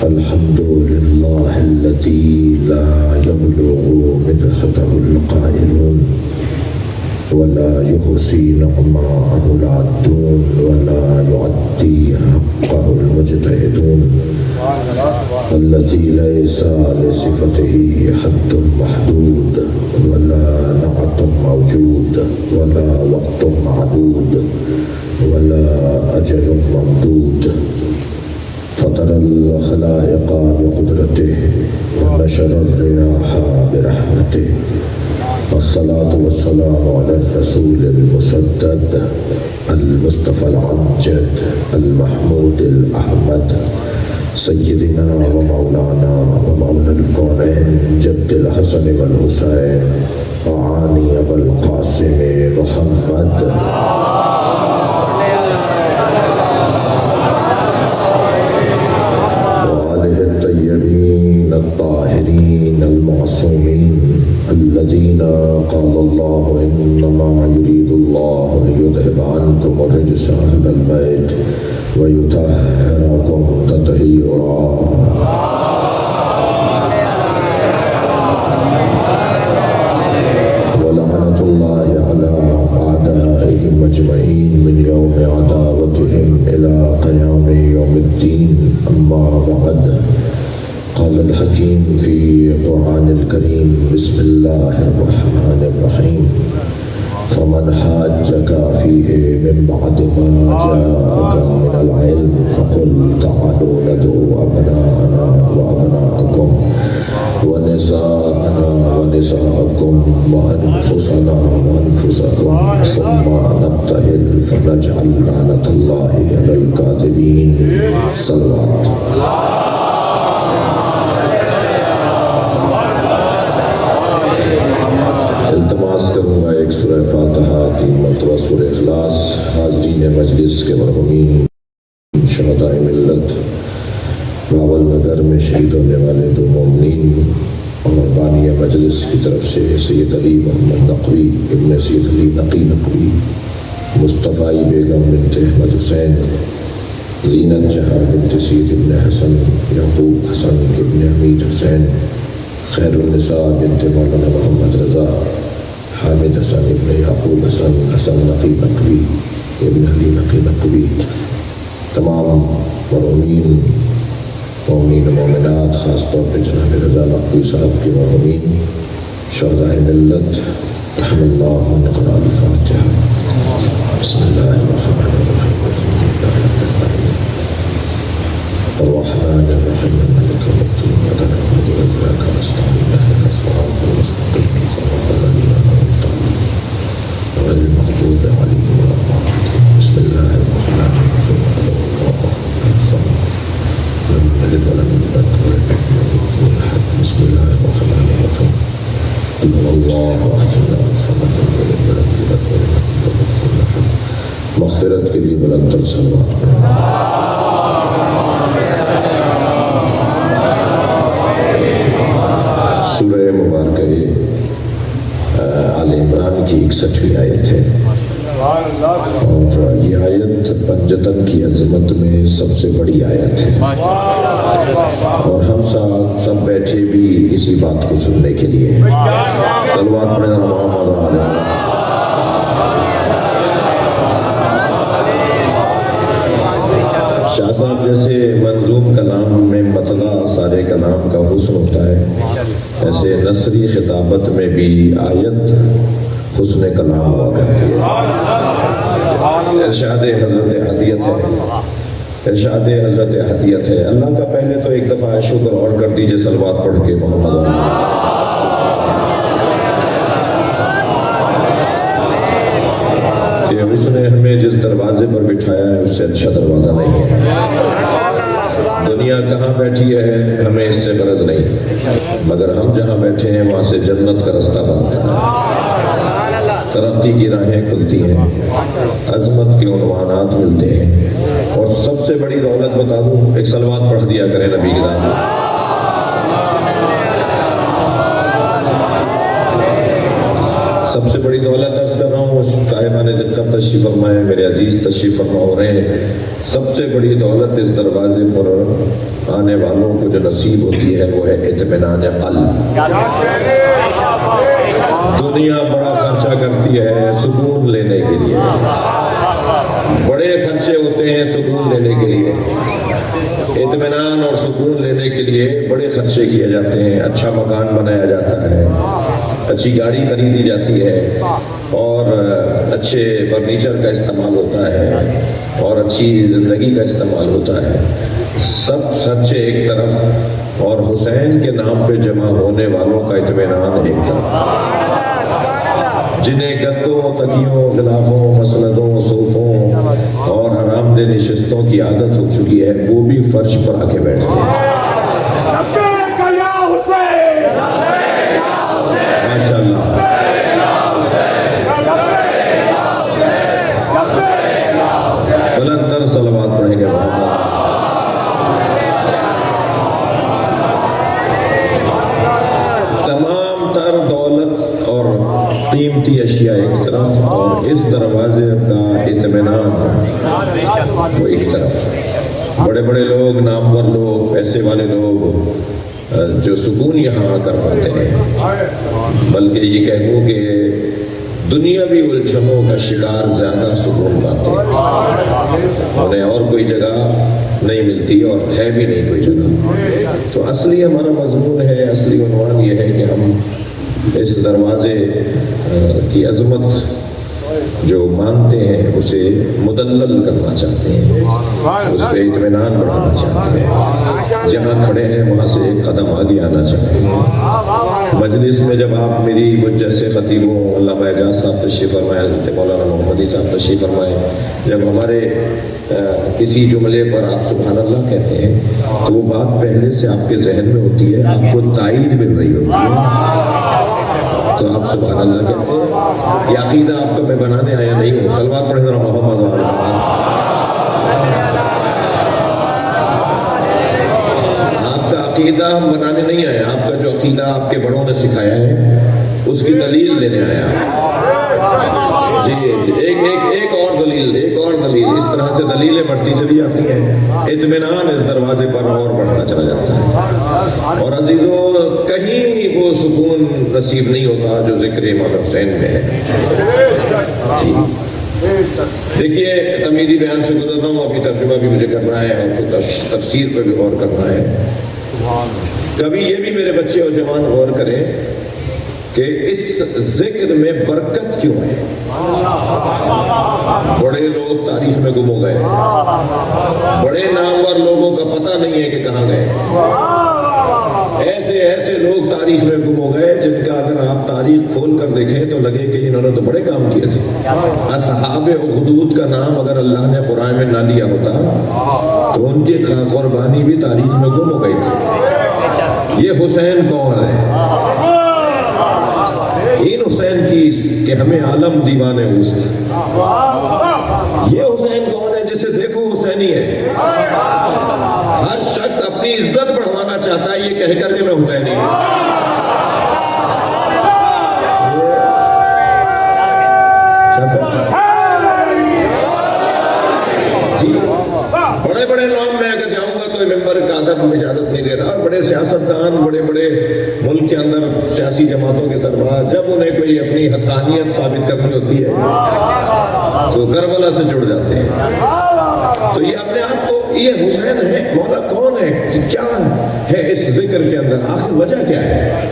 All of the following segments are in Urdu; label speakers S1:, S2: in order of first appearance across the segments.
S1: الحمد لله الذي لا يبلغ مدحته القائلون ولا يحصي نعماءه العدون ولا يعدي حقه المجتهدون الذي ليس لصفته حد محدود ولا نعت موجود ولا وقت معدود ولا أجل ممدود فطر الخلائق بقدرته ونشر الرياح برحمته والصلاة والسلام على الرسول المسدد المصطفى الأمجد المحمود الأحمد سيدنا ومولانا ومولى الكونين جد الحسن والحسين وعاني أبا القاسم محمد وآله الطيبين الطاهرين المعصومين الذين قال الله إنما يريد الله ليذهب عنكم الرجس أهل البيت ويطهركم تطهيرا ولعنة الله على أعدائهم أجمعين من يوم عداوتهم إلى قيام يوم الدين أما بعد قال الحكيم في القرآن الكريم بسم الله الرحمن الرحيم فمن حاجك فيه من بعد ما جاءك من العلم فقل تعالوا ندعو أبناءنا وأبناءكم ونساءنا ونساءكم وأنفسنا وأنفسكم ثم نبتهل فنجعل لعنة الله على الكاذبين صلوات التماس کروں گا ایک سورہ فاتحہ 3 مرتبہ سورہ اخلاص حاضرین مجلس کے مرحومین شہدائے ملت بھاول نگر میں شہید ہونے والے 2 مومنین اور بانی مجلس کی طرف سے سید علی محمد نقوی ابن سید علی نقی نقوی مصطفی بیگم بنت احمد حسین زینت جہاں بنت سید ابن حسن یعقوب حسن ابن حمید حسین خیر النساء بنت مولانا محمد رضا حامد حسن ابن یعقوب حسن حسن نقی نقوی ابن علی نقی نقوی تمام مرحومین مومنین و مومنات خاص طور پہ جناب رضا نقوی صاحب کے مرحومین شہدائے ملت رحم اللہ من قرآن الفاتحہ بسم اللہ الرحمن الرحیم الرحمن الرحیم مالک یوم الدین ایاک نعبد و ایاک نستعین اهدنا الصراط المستقیم صراط الذین أنعمت عليهم غير المغضوب عليهم ولا الضالين بسم الله الرحمن الرحيم قل هو الله أحد الصمد لم يلد ولم يولد ولم يكن له كفوا أحد بسم الله الرحمن الرحيم قل هو الله أحد الصمد لم يلد ولم يولد ولم يكن له كفوا أحد مغفرت کے لیے بلند تر صلوات پڑھیں سورہ مبارکہ آل عمران کی 61ویں آیت ہے اور یہ آیت پنجتن کی عظمت میں سب سے بڑی آیت ہے اور ہم سب بیٹھے بھی اسی بات کو سننے کے لیے صلوات پڑھیں محمد علیہ شاہ صاحب جیسے منظوم کلام میں مطلع سارے کلام کا حسن ہوتا ہے ایسے نثری خطابت میں بھی آیت حسن کلام ہوا کرتی ہے ارشاد حضرت ہدیت ہے ارشاد حضرت ہدیت ہے اللہ کا پہلے تو ایک دفعہ شکر اور کر دیجئے صلوات پڑھ کے محمد کہ اس نے ہمیں جس دروازے پر بٹھایا ہے اس سے اچھا دروازہ نہیں ہے دنیا کہاں بیٹھی ہے ہمیں اس سے غرض نہیں مگر ہم جہاں بیٹھے ہیں وہاں سے جنت کا رستہ بنتا ہے ترقی کی راہیں کھلتی ہیں عظمت کے عنوانات ملتے ہیں اور سب سے بڑی دولت بتا دوں ایک صلوات پڑھ دیا کریں نبی کے نام سب سے بڑی دولت عرض کر رہا ہوں صاحبان دقت تشریف فرمائے میرے عزیز تشریف فرما ہو رہے ہیں سب سے بڑی دولت اس دروازے پر آنے والوں کو جو نصیب ہوتی ہے وہ ہے اطمینان قلب۔ دنیا بڑا خرچہ کرتی ہے سکون لینے کے لیے، بڑے خرچے ہوتے ہیں سکون لینے کے لیے، اطمینان اور سکون لینے کے لیے بڑے خرچے کیے جاتے ہیں، اچھا مکان بنایا جاتا ہے، اچھی گاڑی خریدی جاتی ہے، اور اچھے فرنیچر کا استعمال ہوتا ہے، اور اچھی زندگی کا استعمال ہوتا ہے۔ سب خرچے ایک طرف اور حسین کے نام پہ جمع ہونے والوں کا اطمینان ایک طرف۔ جنہیں گدوں، تکیوں، غلافوں، مسندوں، صوفوں اور حرام دہ نشستوں کی عادت ہو چکی ہے، وہ بھی فرش پر آ کے بیٹھتے ہیں۔ ماشاءاللہ بلند تر صلوات پڑھیں گے۔ تمام تر دولت اور قیمتی اشیاء ایک طرف اور اس دروازے کا اطمینان وہ ایک طرف۔ بڑے بڑے لوگ، نامور لوگ، پیسے والے لوگ جو سکون یہاں آ کر پاتے ہیں، بلکہ یہ کہہ دوں کہ دنیاوی الجھنوں کا شکار زیادہ سکون پاتے ہیں، انہیں اور کوئی جگہ نہیں ملتی اور ہے بھی نہیں کوئی جگہ۔ تو اصلی ہمارا مضمون ہے، اصلی عنوان یہ ہے کہ ہم اس دروازے کی عظمت جو مانتے ہیں اسے مدلل کرنا چاہتے ہیں، اس پہ اطمینان بڑھانا چاہتے ہیں، جہاں کھڑے ہیں وہاں سے ایک قدم آگے آنا چاہتے ہیں۔ مجلس میں جب آپ میری مجھ جیسے خطیبوں، علامہ اعجاز صاحب تشریف فرمائے، حضرت مولانا محمدی صاحب تشریف فرمائے، جب ہمارے کسی جملے پر آپ سبحان اللہ کہتے ہیں تو وہ بات پہلے سے آپ کے ذہن میں ہوتی ہے، آپ کو تائید مل رہی ہوتی ہے، تو آپ سبحان اللہ کہتے ہیں۔ یہ عقیدہ آپ کا میں بنانے آیا نہیں ہوں، صلوات پڑھیں ذرا محمد و آل محمد۔ آپ کا عقیدہ ہم بنانے نہیں آئے، آپ کا جو عقیدہ آپ کے بڑوں نے سکھایا ہے اس کی دلیل دینے آیا۔ جی ایک اور دلیل، اس طرح سے دلیلیں بڑھتی چلی جاتی ہیں، اطمینان اس دروازے پر اور بڑھتا چلا جاتا ہے۔ اور عزیزو، کہیں وہ سکون نصیب نہیں ہوتا جو ذکر امام حسین میں ہے۔ جی دیکھیے، تمیدی بیان سے گزر رہا ہوں، ابھی ترجمہ بھی مجھے کرنا ہے اور تفسیر پہ بھی غور کرنا ہے۔ کبھی یہ بھی میرے بچے اور جوان غور کریں کہ اس ذکر میں برکت کیوں ہے۔ بڑے لوگ تاریخ میں گم ہو گئے، بڑے نامور لوگوں کا پتہ نہیں ہے کہ کہاں گئے، ایسے لوگ تاریخ میں گم ہو گئے جن کا اگر آپ تاریخ کھول کر دیکھیں تو لگے کہ انہوں نے تو بڑے کام کیے تھے۔ اصحاب اخدود کا نام اگر اللہ نے قرآن میں نہ لیا ہوتا تو ان کی قربانی بھی تاریخ میں گم ہو گئی تھی۔ یہ حسین کون ہے؟ ان حسین کی کہ ہمیں عالم دیوانے ہو سے، یہ حسین کون ہے جسے دیکھو حسینی ہے؟ ہر شخص اپنی عزت بڑھوانا چاہتا ہے یہ کہہ کر کہ میں حسینی ہوں۔ جی بڑے بڑے نام میں اگر جاؤں گا تو ممبر کا ادب میں اجازت نہیں دے رہا، بڑے سیاستدان، بڑے بڑے ملک کے اندر سیاسی جماعتوں کے سربراہ جب انہیں کوئی اپنی حقانیت ثابت کرنی ہوتی ہے تو کربلا سے جڑ جاتے ہیں۔ تو یہ اپنے آپ کو یہ حسین ہے، مولا کون ہے، کیا ہے اس ذکر کے اندر، آخر وجہ کیا ہے،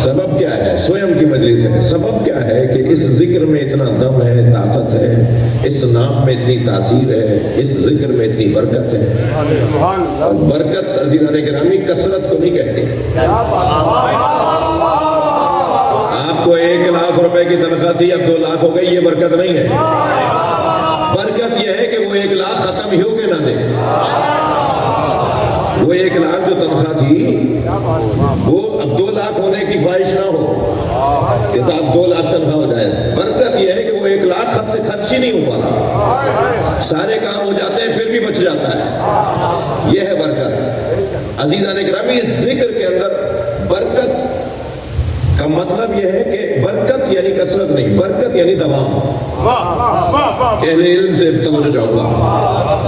S1: سبب کیا ہے؟ سویم کی مجلس ہے، سبب کیا ہے کہ اس ذکر میں اتنا دم ہے، طاقت ہے، اس نام میں اتنی تاثیر ہے، اس ذکر میں اتنی برکت ہے۔ اور برکت عزیزان گرامی کثرت کو نہیں کہتے۔ آپ کو 1 لاکھ روپے کی تنخواہ تھی، اب 2 لاکھ ہو گئی، یہ برکت نہیں ہے۔ برکت یہ ہے کہ وہ 1 لاکھ ختم ہی ہو کے نہ دے۔ وہ 1 لاکھ جو تنخواہ تھی وہ اب 2 لاکھ ہونے کی خواہش نہ ہو کہ صاحب 2 لاکھ تنخواہ ہو جائے۔ برکت یہ ہے کہ وہ 1 لاکھ خط سے خرچ ہی نہیں ہو پا رہا، سارے کام ہو جاتے ہیں پھر بھی بچ جاتا ہے، یہ ہے برکت۔ عزیزان گرامی، اس ذکر کے اندر برکت کا مطلب یہ ہے کہ برکت یعنی کثرت نہیں، برکت یعنی دوام۔ اہل علم سے توجہ چاہوں گا،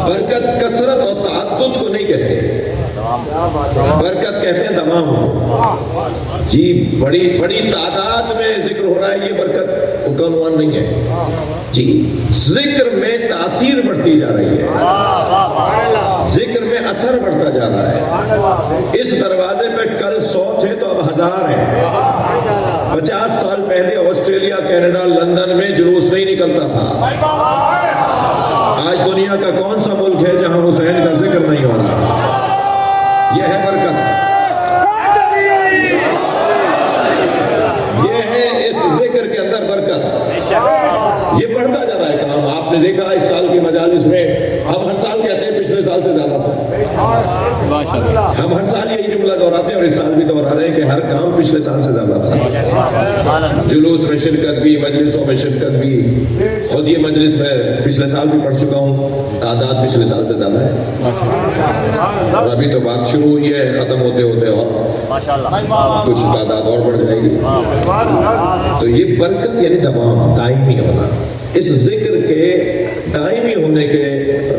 S1: برکت کثرت اور تعدد کو نہیں کہتے، برکت کہتے ہیں تمام کو جی، بڑی بڑی تعداد میں ذکر ہو رہا ہے، یہ برکت کا عنوان نہیں ہے جی، ذکر میں تاثیر بڑھتی جا رہی ہے، ذکر میں اثر بڑھتا جا رہا ہے۔ اس دروازے پہ کل 100 تھے تو اب 1000 ہیں۔ 50 سال پہلے آسٹریلیا، کینیڈا، لندن میں جلوس نہیں نکلتا تھا۔ آج دنیا کا کون سا ملک ہے جہاں حسین کا ذکر نہیں ہو رہا؟ یہ ہے برکت، یہ ہے اس ذکر کے اندر برکت۔ یہ بڑھتا جا رہا ہے کام۔ آپ نے دیکھا اس سال کی مجالس میں ہم ہر سال کہتے ہیں پچھلے سال سے زیادہ تھا، ہم ہر سال یہی جملہ دہراتے ہیں اور اس سال بھی دہرا رہے ہیں کہ ہر کام پچھلے سال سے زیادہ تھا۔ جلوس میں شرکت بھی، مجلسوں میں شرکت بھی، خود یہ مجلس میں پچھلے سال بھی پڑھ چکا ہوں، تعداد پچھلے سال سے زیادہ ہے، اور ابھی تو بات شروع ہوئی ہے، ختم ہوتے ہوتے اور کچھ تعداد اور بڑھ جائے گی۔ تو یہ برکت یعنی دوام، دائمی ہونا، اس ذکر کے دائمی ہونے کے۔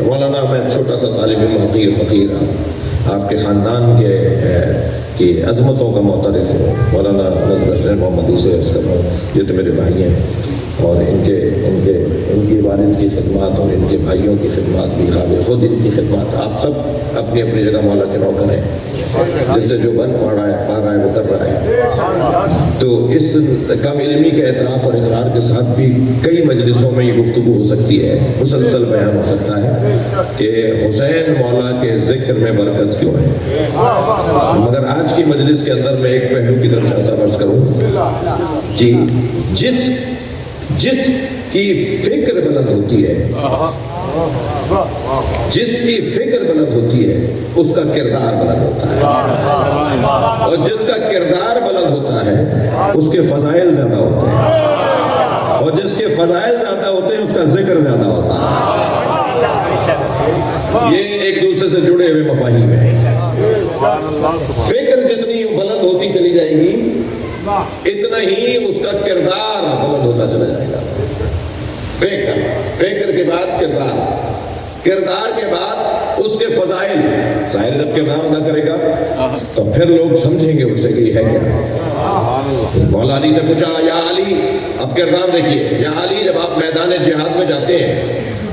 S1: مولانا میں چھوٹا سا طالب علم، حقیر فقیر ہوں، آپ کے خاندان کی عظمتوں کا معترف ہوں، مولانا نذر حسین محمدی سے عرض کر رہا ہوں، یہ تو میرے بھائی ہیں، اور ان کی والد کی خدمات اور ان کے بھائیوں کی خدمات بھی قابل خود، ان کی خدمات، آپ سب اپنی اپنی جگہ مولا کے نوکر ہیں، جس سے جو بن پا رہا ہے وہ کر رہا ہے۔ تو اس کم علمی کے اعتراف اور اقرار کے ساتھ بھی کئی مجلسوں میں یہ گفتگو ہو سکتی ہے، مسلسل بیان ہو سکتا ہے کہ حسین مولا کے ذکر میں برکت کیوں ہے۔ مگر آج کی مجلس کے اندر میں ایک پہلو کی طرف ایسا عرض کروں جی، جس کی فکر بلند ہوتی ہے، جس کی فکر بلند ہوتی ہے اس کا کردار بلند ہوتا ہے، اور جس کا کردار بلند ہوتا ہے اس کے فضائل زیادہ ہوتے ہیں، اور جس کے فضائل زیادہ ہوتے ہیں اس کا ذکر زیادہ ہوتا ہے۔ یہ ایک دوسرے سے جڑے ہوئے مفاہیم ہیں۔ فکر جتنی بلند ہوتی چلی جائے گی اتنا ہی اس کا کردار بلند ہوتا چلا جائے گا۔ فکر کے بعد کردار کے بعد اس کے فضائل، ظاہر جب کردار ادا کرے گا تو پھر لوگ سمجھیں گے اسے کہ یہ ہے کیا۔ مولا علی سے پوچھا، یا علی، اب کردار دیکھیے، یا علی، جب آپ میدان جہاد میں جاتے ہیں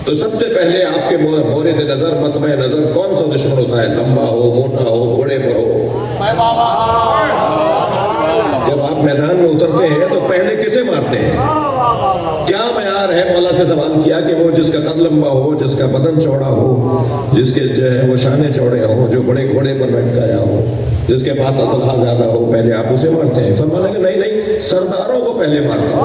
S1: تو سب سے پہلے آپ کے مورد نظر، مطمع نظر کون سا دشمن ہوتا ہے؟ لمبا ہو، موٹا ہو، گھوڑے پر ہو؟ جب آپ میدان میں اترتے ہیں تو پہلے کسے مارتے ہیں؟ کیا معیار ہے؟ مولا سے سوال کیا کہ وہ جس کا قد لمبا ہو، جس کا بدن چوڑا ہو، جس کے جو ہے وہ شانے چوڑے ہوں، جو بڑے گھوڑے پر بیٹھایا ہو، جس کے پاس اسلحہ زیادہ ہو، پہلے آپ اسے مارتے ہیں؟ فرمایا کہ نہیں، سرداروں کو پہلے مارتے ہیں۔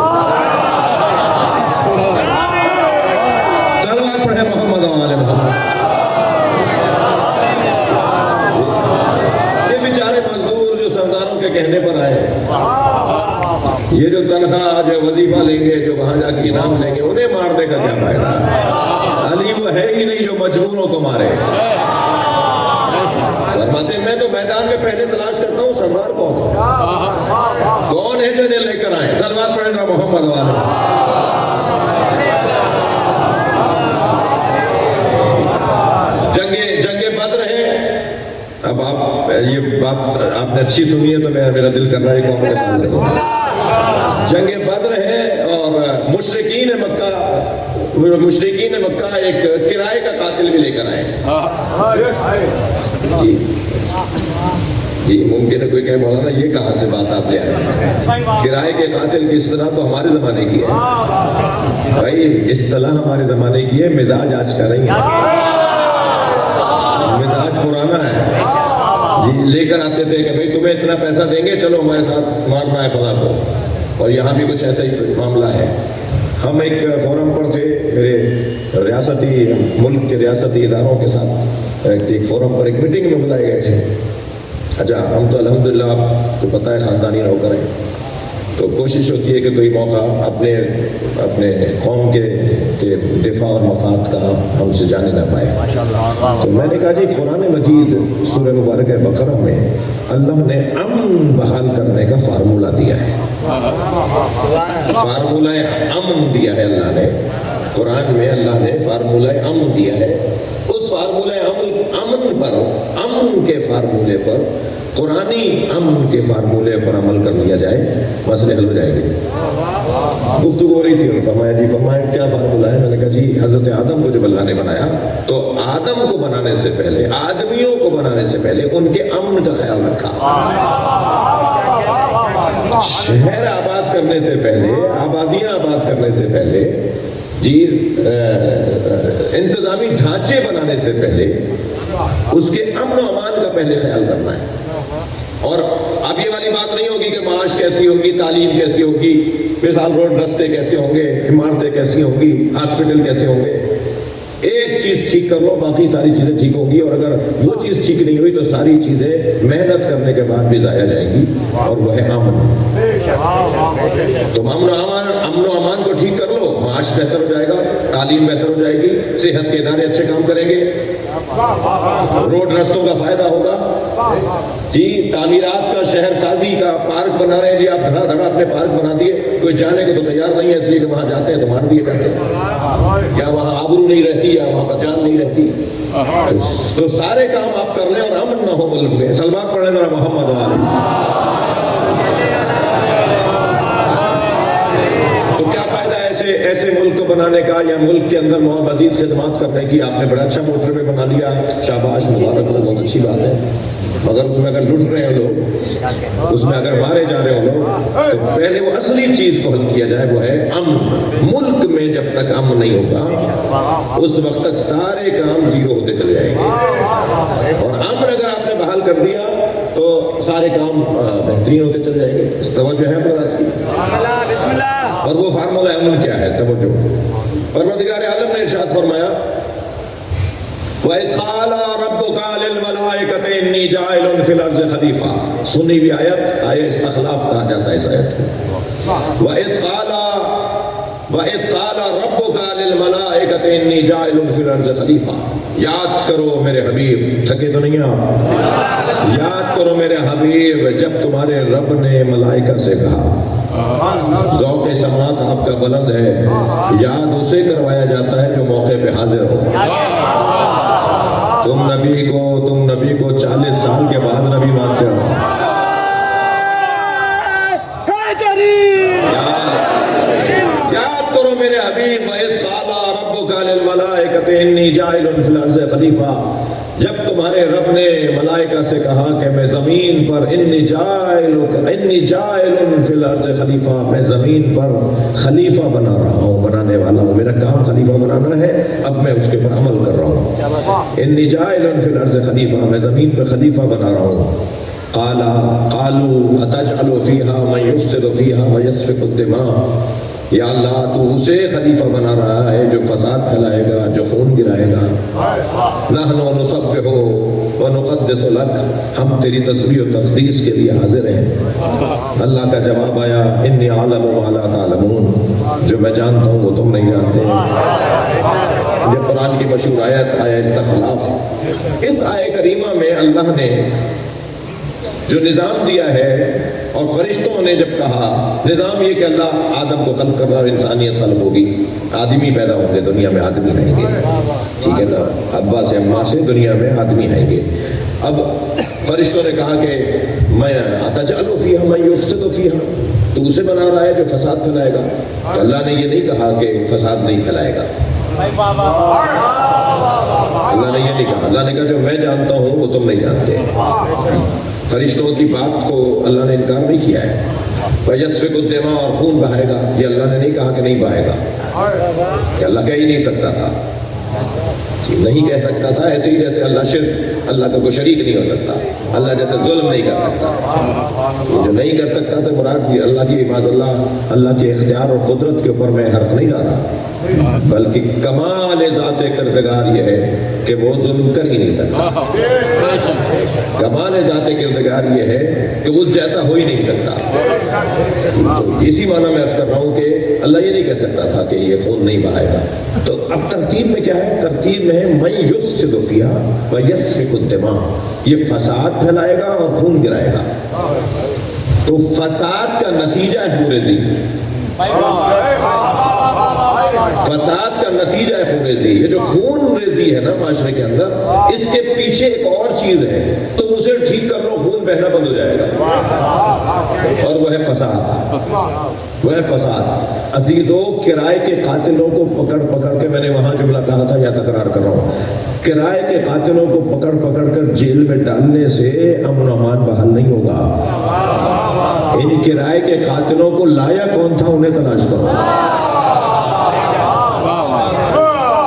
S1: صلوات پڑھیں محمد و آل محمد۔ یہ بیچارے مزدور جو سرداروں کے کہنے پر آئے، یہ جو تنخواہ، جو وظیفہ لیں گے، جو وہاں جا کے انعام لیں گے، انہیں مارنے کا کیا فائدہ؟ علی وہ ہے ہی نہیں جو مجبوروں کو مارے۔ فرماتے ہیں میں تو میدان میں پہلے تلاش کرتا ہوں سردار کون ہے جو انہیں لے کر آئے۔ صلوات پڑھیں ذرا محمد والے۔ جنگ بدر ہے۔ اب آپ یہ بات آپ نے اچھی سنی ہے تو میرا دل کر رہا ہے قوم کے سامنے دوں۔ جنگ بدر ہے اور مشرکین مکہ ایک کرائے کا قاتل بھی لے کر آئے۔ جی ممکن ہے کوئی کہے مولانا یہ کہاں سے بات آپ لے آئے؟ کرائے کے قاتل کی اصطلاح تو ہمارے زمانے کی ہے بھائی، اصطلاح ہمارے زمانے کی ہے، مزاج آج کا نہیں ہے، مزاج پرانا ہے۔ جی لے کر آتے تھے کہ بھائی تمہیں اتنا پیسہ دیں گے، چلو ہمارے ساتھ مارنا ہے فلاں کو، اور یہاں بھی کچھ ایسا ہی معاملہ ہے۔ ہم ایک فورم پر تھے، میرے ریاستی ملک کے ریاستی اداروں کے ساتھ ایک فورم پر ایک میٹنگ میں بلائے گئے تھے۔ اچھا ہم تو الحمدللہ آپ کو پتہ ہے خاندانی نوکر ہیں، تو کوشش ہوتی ہے کہ کوئی موقع اپنے قوم کے دفاع اور مفاد کا ہم سے جانے نہ پائے۔ تو میں نے کہا جی قرآن مجید سورہ مبارکہ بقرہ میں اللہ نے امن بحال کرنے کا فارمولہ دیا ہے، فارمولہ امن دیا ہے اللہ نے قرآن میں، اللہ نے فارمولہ امن دیا ہے۔ اس فارمولہ امن پر، امن امن کے فارمولے پر، قرآنی امن کے فارمولے پر عمل کر لیا جائے، مسئلے حل ہو جائیں گے۔ گفتگو ہو رہی تھی، فرمایا جی فرمایا کیا فارمولہ ہے؟ میں نے کہا جی حضرت آدم کو جب اللہ نے بنایا تو آدم کو بنانے سے پہلے، آدمیوں کو بنانے سے پہلے ان کے امن کا خیال رکھا۔ شہر آباد کرنے سے پہلے، آبادیاں آباد کرنے سے پہلے، جی انتظامی ڈھانچے بنانے سے پہلے اس کے امن و امان کا پہلے خیال کرنا ہے۔ اور اب یہ والی بات نہیں ہوگی کہ معاش کیسی ہوگی، تعلیم کیسی ہوگی، مثال روڈ رستے کیسے ہوں گے، عمارتیں کیسی ہوں گی، ہاسپٹل کیسے ہوں گے۔ ایک چیز ٹھیک کر لو، باقی ساری چیزیں ٹھیک ہوں گی، اور اگر وہ چیز ٹھیک نہیں ہوئی تو ساری چیزیں محنت کرنے کے بعد بھی ضائع جائیں گی، اور وہ ہے امن۔ تم امن و امان کو ٹھیک کر لو، معاش بہتر ہو جائے گا، تعلیم بہتر ہو جائے گی، صحت کے ادارے اچھے کام کریں گے، روڈ رستوں کا فائدہ ہوگا، جی تعمیرات کا، شہر سازی کا، پارک بنا رہے ہیں جی آپ، دھڑا دھڑا اپنے پارک بنا دیے، کوئی جانے کو تو تیار نہیں ہے اس لیے کہ وہاں جاتے ہیں تو مار دیے جاتے ہیں، یا وہاں آبرو نہیں رہتی، یا وہاں پر جان نہیں رہتی۔ تو سارے کام آپ کر لیں اور امن نہ ہو ملک میں۔ سلمان پڑھیں ذرا محمد علیہ۔ تو کیا فائدہ ہے ایسے ملک کو بنانے کا، یا ملک کے اندر مزید خدمات کرنے کی؟ آپ نے بڑا اچھا موٹر وے بنا لیا، شاباش، مبارک ہو، بہت اچھی بات ہے، مگر اس میں اگر لٹ رہے ہیں لوگ، اس میں اگر مارے جا رہے ہوں لوگ، تو پہلے وہ اصلی چیز کو حل کیا جائے، وہ ہے امن۔ ملک میں جب تک امن نہیں ہوگا اس وقت تک سارے کام زیرو ہوتے چلے جائیں گے، اور امن اگر آپ نے بحال کر دیا تو سارے کام بہترین ہوتے چلے جائیں گے۔ اس توجہ ہے بات کی؟ اور وہ فارمولہ امن کیا ہے؟ توجہ۔ پروردگار عالم نے ارشاد فرمایا وَإِذْ قَالَ رَبُّكَ لِلْمَلَائِكَةِ إِنِّي جَاعِلٌ فِي الْأَرْضِ خَلِيفَةً۔ سنی بھی آیت استخلاف کہا جاتا ہے اس آیت کو۔ وَإِذْ قَالَ رَبُّكَ لِلْمَلَائِكَةِ إِنِّي جَاعِلٌ فِي الْأَرْضِ خَلِيفَةً۔ یاد کرو میرے حبیب، تھکے تو نہیں آپ؟ یاد کرو میرے حبیب جب تمہارے رب نے ملائکہ سے کہا، ذوق سماعت آپ کا بلند ہے، یاد اسے کروایا جاتا ہے جو موقع پہ حاضر ہو۔ تم نبی کو 40 سال کے بعد نبی مانتے ہو۔ یاد کرو میرے حبیب وَإِذْ قَالَ رَبُّكَ لِلْمَلَائِكَةِ إِنِّي جَاعِلٌ فِي الْأَرْضِ خَلِيفَةً، جب تمہارے رب نے ملائکہ سے کہا کہ میں زمین پر انی جائل فی الارض خلیفہ، میں زمین پر خلیفہ بنا رہا ہوں، بنانے والا ہوں، میرا کام خلیفہ بنانا ہے، اب میں اس کے پر عمل کر رہا ہوں۔ انی جائل فی الارض خلیفہ، میں زمین پر خلیفہ بنا رہا ہوں۔ قالوا اتجعل فیہا من یفسد فیہا ویسفک الدماء، یا اللہ تو اسے خلیفہ بنا رہا ہے جو فساد پھیلائے گا، جو خون گرائے گا۔ نحن نسبح ونقدس لک، ہم تیری تسبیح و تقدیس کے لیے حاضر ہیں۔ اللہ کا جواب آیا انی اعلم ما لا تعلمون، جو میں جانتا ہوں وہ تم نہیں جانتے۔ یہ قرآن کی مشہور آیت آیا استخلاف۔ اس آیہ کریمہ میں اللہ نے جو نظام دیا ہے، اور فرشتوں نے جب کہا، نظام یہ کہ اللہ آدم کو خلق کر رہا ہے، انسانیت خلق ہوگی، آدمی پیدا ہوں گے، دنیا میں آدمی رہیں گے، ٹھیک ہے نا، ابا سے اماں سے دنیا میں آدمی رہیں گے۔ اب فرشتوں نے کہا کہ میں اتجعل فیہا من یفسد فیہا، تو اسے بنا رہا ہے جو فساد پھیلائے گا۔ تو اللہ نے یہ نہیں کہا کہ فساد نہیں پھیلائے گا، اللہ نے یہ نہیں کہا، اللہ نے کہا جو میں جانتا ہوں وہ تم نہیں جانتے۔ فرشتوں کی بات کو اللہ نے انکار نہیں کیا ہے۔ وَيَسْفِكُ الدِّمَاءَ، اور خون بہائے گا، یہ اللہ نے نہیں کہا کہ نہیں بہائے گا، کہ اللہ کہہ ہی نہیں سکتا تھا، نہیں کہہ سکتا تھا، ایسے ہی جیسے اللہ شرک، اللہ کا کوئی شریک نہیں ہو سکتا، اللہ جیسے ظلم نہیں کر سکتا، یہ جو نہیں کر سکتا تھا مراد یہ اللہ کی معاذ اللہ کے اختیار اور قدرت کے اوپر میں حرف نہیں لا رہا، بلکہ کمال ذات کردگار یہ ہے کہ وہ ظلم کر ہی نہیں سکتا۔ کمال ذات کردگار یہ ہے کہ اس جیسا ہو ہی نہیں سکتا۔ تو اسی معنی میں عرض کر رہا ہوں کہ اللہ یہ نہیں کہہ سکتا تھا کہ یہ خون نہیں بہائے گا۔ تو اب ترتیب میں کیا ہے؟ ترتیب میں ہے من یفسد فیہا ویسفک الدماء، یہ فساد پھیلائے گا اور خون گرائے گا۔ تو فساد کا نتیجہ ہے پورے دین، فساد کا نتیجہ ہے خون ریزی. یہ جو خون ریزی ہے نا معاشرے کے اندر، اس کے پیچھے ایک اور چیز ہے، تو اسے ٹھیک کر لو، خون بہنا بند ہو جائے گا، اور وہ ہے فساد. وہ ہے فساد. عزیزو، کرائے کے قاتلوں کو پکڑ پکڑ کے، میں نے وہاں جملہ کہا تھا یا تکرار کر رہا ہوں، کرائے کے قاتلوں کو پکڑ پکڑ کر جیل میں ڈالنے سے امن و امان بحال نہیں ہوگا. ان کرائے کے قاتلوں کو لایا کون تھا، انہیں تلاش کرو.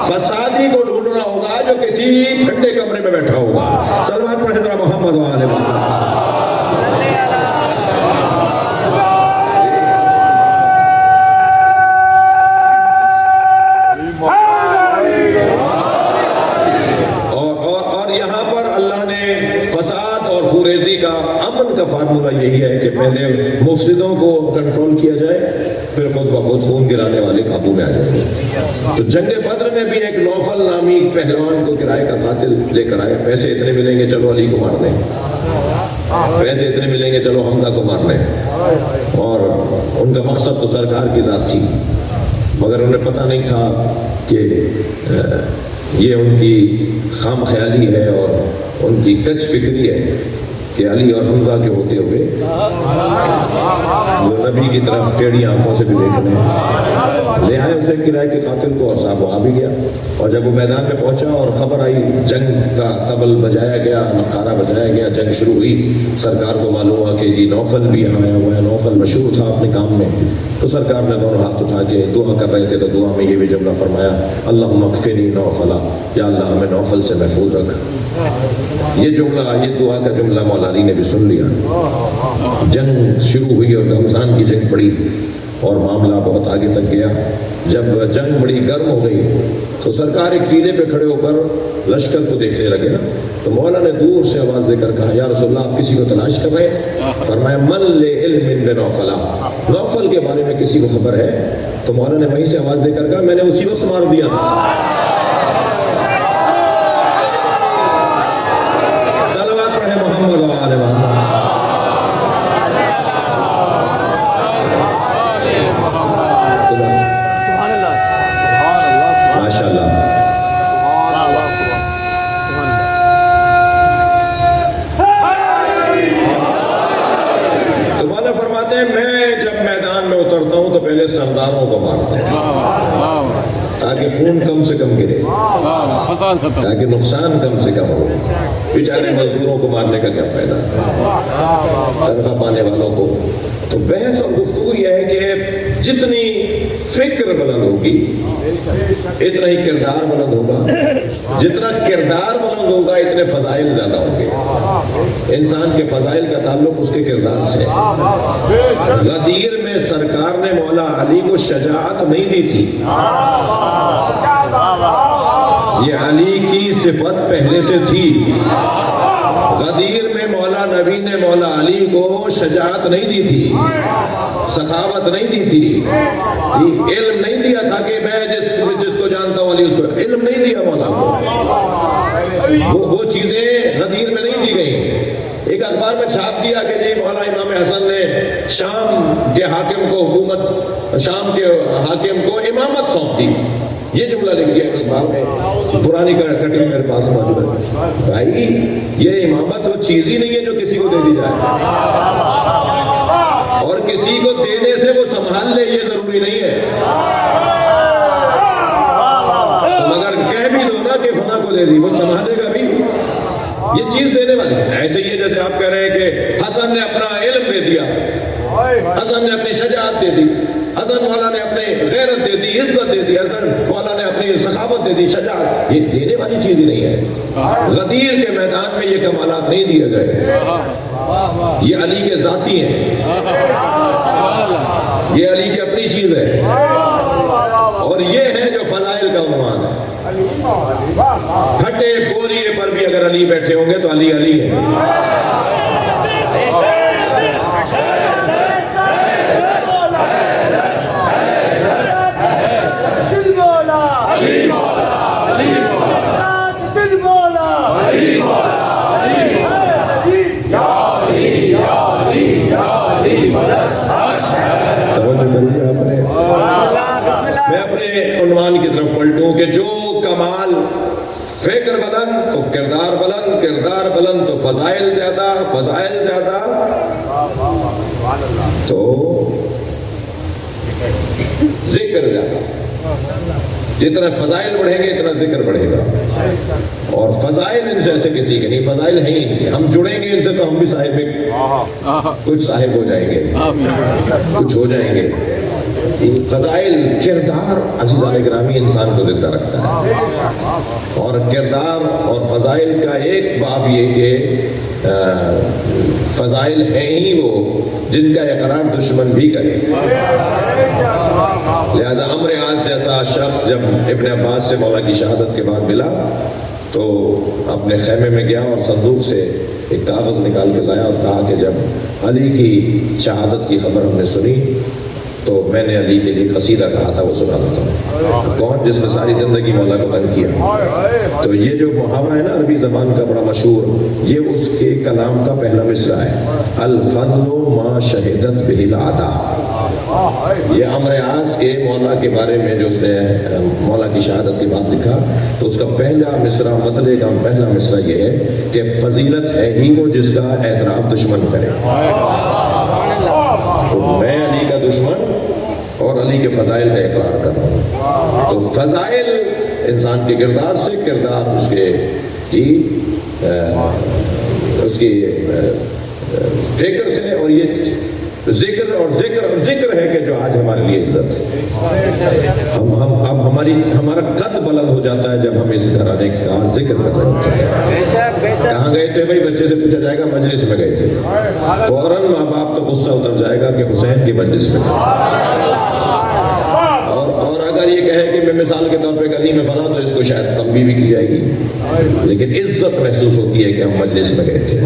S1: فسادی کو ڈھونڈنا ہوگا جو کسی ٹھنڈے کمرے میں بیٹھا ہوگا. صلوات پڑھیں ذرا محمد و آل محمد. امن کا فارمولہ یہی ہے کہ پہلے مفسدوں کو کنٹرول کیا جائے، پھر خود بخود خون گرانے والے قابو میں آ جائیں گے. تو جنگ بدر میں بھی ایک نوفل نامی پہلوان کو کرائے کا قاتل لے کر آئے. پیسے اتنے ملیں گے، چلو علی کو مار دیں. پیسے اتنے ملیں گے، چلو حمزہ کو مار دیں. اور ان کا مقصد تو سرکار کی ذات تھی، مگر انہیں پتہ نہیں تھا کہ یہ ان کی خام خیالی ہے اور ان کی کچ فکری ہے کہ علی اور حمزہ کے ہوتے ہوئے وہ نبی کی طرف ٹیڑھی آنکھوں سے بھی دیکھ رہے ہیں. لے آئے اسے کرائے کے قاتل کو، اور صاحب وہ آ بھی گیا. اور جب وہ میدان میں پہنچا اور خبر آئی، جنگ کا طبل بجایا گیا، نقارہ بجایا گیا، جنگ شروع ہوئی. سرکار کو معلوم ہوا کہ جی نوفل بھی یہاں آیا ہوا ہے. نوفل مشہور تھا اپنے کام میں، تو سرکار نے دونوں ہاتھ اٹھا کے دعا کر رہے تھے، تو دعا میں یہ بھی جملہ فرمایا، اللہم اکفنی نوفلا، یا اللہ ہمیں نوفل سے محفوظ رکھ. یہ جملہ، یہ دعا کا جملہ مولا علی نے بھی سن لیا. جنگ شروع ہوئی اور گھمسان کی جنگ پڑی اور معاملہ بہت آگے تک گیا. جب جنگ بڑی گرم ہو گئی تو سرکار ایک ٹیلے پہ کھڑے ہو کر لشکر کو دیکھنے لگے نا، تو مولا نے دور سے آواز دے کر کہا، یا رسول اللہ آپ کسی کو تلاش کر رہے ہیں؟ فرمایا، من لے علم بنوفلا، نوفل کے بارے میں کسی کو خبر ہے؟ تو مولا نے وہیں سے آواز دے کر کہا، میں نے اسی وقت مار دیا تھا. سرداروں کو مارتے ہیں تاکہ خون کم سے کم گرے، تاکہ نقصان کم سے کم ہو. بیچارے مزدوروں کو مارنے کا کیا فائدہ، تنخواہ پانے والوں کو. تو بحث اور گفتگو یہ ہے کہ جتنی فکر بلند ہوگی اتنا ہی کردار بلند ہوگا. جتنا کردار بلند ہوگا اتنے فضائل زیادہ ہوں گے. انسان کے فضائل کا تعلق اس کے کردار سے. غدیر میں سرکار نے مولا علی کو شجاعت نہیں دی تھی، یہ علی کی صفت پہلے سے تھی. غدیر میں مولا نبی نے مولا علی کو شجاعت نہیں دی تھی، سخاوت نہیں دی تھی، علم نہیں دیا تھا کہ میں جس کو جانتا ہوں علی اس کو، علم نہیں دیا مولا کو. وہ چیزیں غدیر میں نہیں دی گئیں. ایک اخبار میں چھاپ دیا کہ جی مولا امام حسن نے شام کے حاکم کو حکومت، شام کے حاکم کو امامت سونپ دی. یہ جملہ لکھ دیا ایک اخبار میں، پرانی کٹنگ میرے پاس موجود ہے. بھائی یہ امامت وہ چیز ہی نہیں ہے جو کسی کو دے دی جائے، اور کسی کو دینے سے وہ سنبھال لے یہ ضروری نہیں ہے. مگر کہہ بھی دو نا کہ فلاں کو دے دی، وہ سنبھالے گا بھی. یہ چیز دینے والی ایسے ہی ہے جیسے آپ کہہ رہے ہیں کہ حسن نے اپنا علم دے دیا، حسن نے اپنی شجاعت دے دی، حسن مولا نے اپنی غیرت دے دی، عزت دے دی، حسن مولا نے اپنی سخاوت دے دی، شجاعت. یہ دینے والی چیز ہی نہیں ہے. غدیر کے میدان میں یہ کمالات نہیں دیے گئے، یہ علی کے ذاتی ہیں، یہ علی کی اپنی چیز ہے. اور یہ ہے جو فضائل کا عنوان ہے. پھٹے بوریے پر بھی اگر علی بیٹھے ہوں گے تو علی علی ہے. توجہ کریے آپ نے. میں اپنے عنوان کی طرف پلٹوں کہ جو کمال فکر بلند تو کردار بلند، کردار بلند تو فضائل زیادہ، فضائل زیادہ تو ذکر زیادہ. جتنا فضائل بڑھیں گے اتنا ذکر بڑھے گا. اور فضائل ان سے ایسے کسی کے نہیں، فضائل ہیں ہی نہیں. ہم جڑیں گے ان سے تو ہم بھی صاحب، کچھ صاحب ہو جائیں گے، کچھ ہو جائیں گے. فضائل، کردار عزیزان گرامی انسان کو زندہ رکھتا ہے. اور کردار اور فضائل کا ایک باب یہ کہ فضائل ہیں ہی وہ جن کا اقرار دشمن بھی کرے. لہذا عمرو عاص جیسا شخص جب ابن عباس سے مولا کی شہادت کے بعد ملا تو اپنے خیمے میں گیا اور صندوق سے ایک کاغذ نکال کے لایا اور کہا کہ جب علی کی شہادت کی خبر ہم نے سنی تو میں نے علی کے لیے قصیدہ کہا تھا، وہ سنا دیتا ہوں. کون؟ جس نے ساری زندگی مولا کو تنگ کیا. تو یہ جو محاورہ ہے نا عربی زبان کا بڑا مشہور، یہ اس کے کلام کا پہلا مصرع ہے. الفضل ما شہدت بہ الاعداء. یہ عمرو عاص کے مولا کے بارے میں جو اس نے مولا کی شہادت کے بعد لکھا تو اس کا پہلا مصرع، مطلع کا پہلا مصرع یہ ہے کہ فضیلت ہے ہی وہ جس کا اعتراف دشمن کرے. تو میں علی کا دشمن اور علی کے فضائل کا اقرار کر رہا ہوں. تو فضائل انسان کے کردار سے، کردار اس کے اس کی فکر سے، اور یہ ذکر اور ذکر اور ذکر ہے کہ جو آج ہمارے لیے عزت ہے. اب ہمارا قد بلند ہو جاتا ہے جب ہم اس گھرانے کا ذکر کر رہے ہوتے ہیں. کہاں گئے تھے بھائی؟ بچے سے پوچھا جائے گا مجلس میں گئے تھے، فوراً ماں باپ کا غصہ اتر جائے گا کہ حسین کی مجلس میں گئے تھے. اور اگر یہ کہے کہ میں مثال کے طور پہ گلی میں فلاں تو اس کو شاید تنبیہ بھی کی جائے گی، لیکن عزت محسوس ہوتی ہے کہ ہم مجلس میں گئے تھے.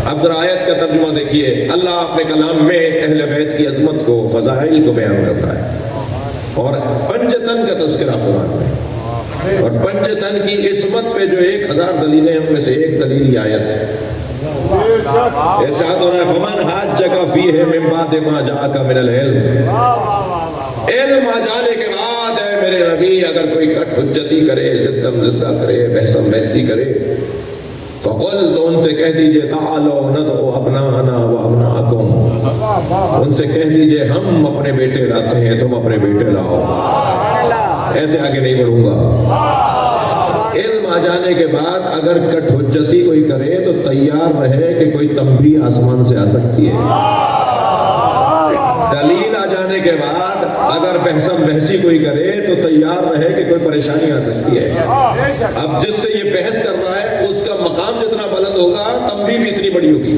S1: اب ذرا آیت کا ترجمہ دیکھیے. اللہ اپنے کلام میں اہل بیت کی عظمت کو، فضائل کو بیان کر رہا ہے اور پنجتن کا تذکرہ قرآن میں. اور پنجتن کی عصمت پہ جو 1000 دلیلیں ہیں ان میں سے ایک دلیل یہ آیت ہے. ارشاد ہو رہا ہے فمن حاجک فیہ من بعد ما جاءک من العلم. علم آ جانے کے بعد اے میرے نبی اگر کوئی کٹ حجتی کرے، زدم زدہ کرے، بحثم بحثی کرے، فقل تو ان سے کہہ دیجئے تعالوا ندعو ابناءنا و ابناءکم. ان سے کہہ دیجئے ہم اپنے بیٹے لاتے ہیں، تم اپنے بیٹے لاؤ. ایسے آگے نہیں بڑھوں گا. علم آ جانے کے بعد اگر کٹ حجتی کوئی کرے تو تیار رہے کہ کوئی تنبیہ آسمان سے آ سکتی ہے. دلیل آ جانے کے بعد اگر بحثم بحثی کوئی کرے تو تیار رہے کہ کوئی پریشانی آ سکتی ہے. اب جس سے یہ بحث کر رہا ہے اس کا مقام جتنا بلند ہوگا تنبیہ بھی اتنی بڑی ہوگی.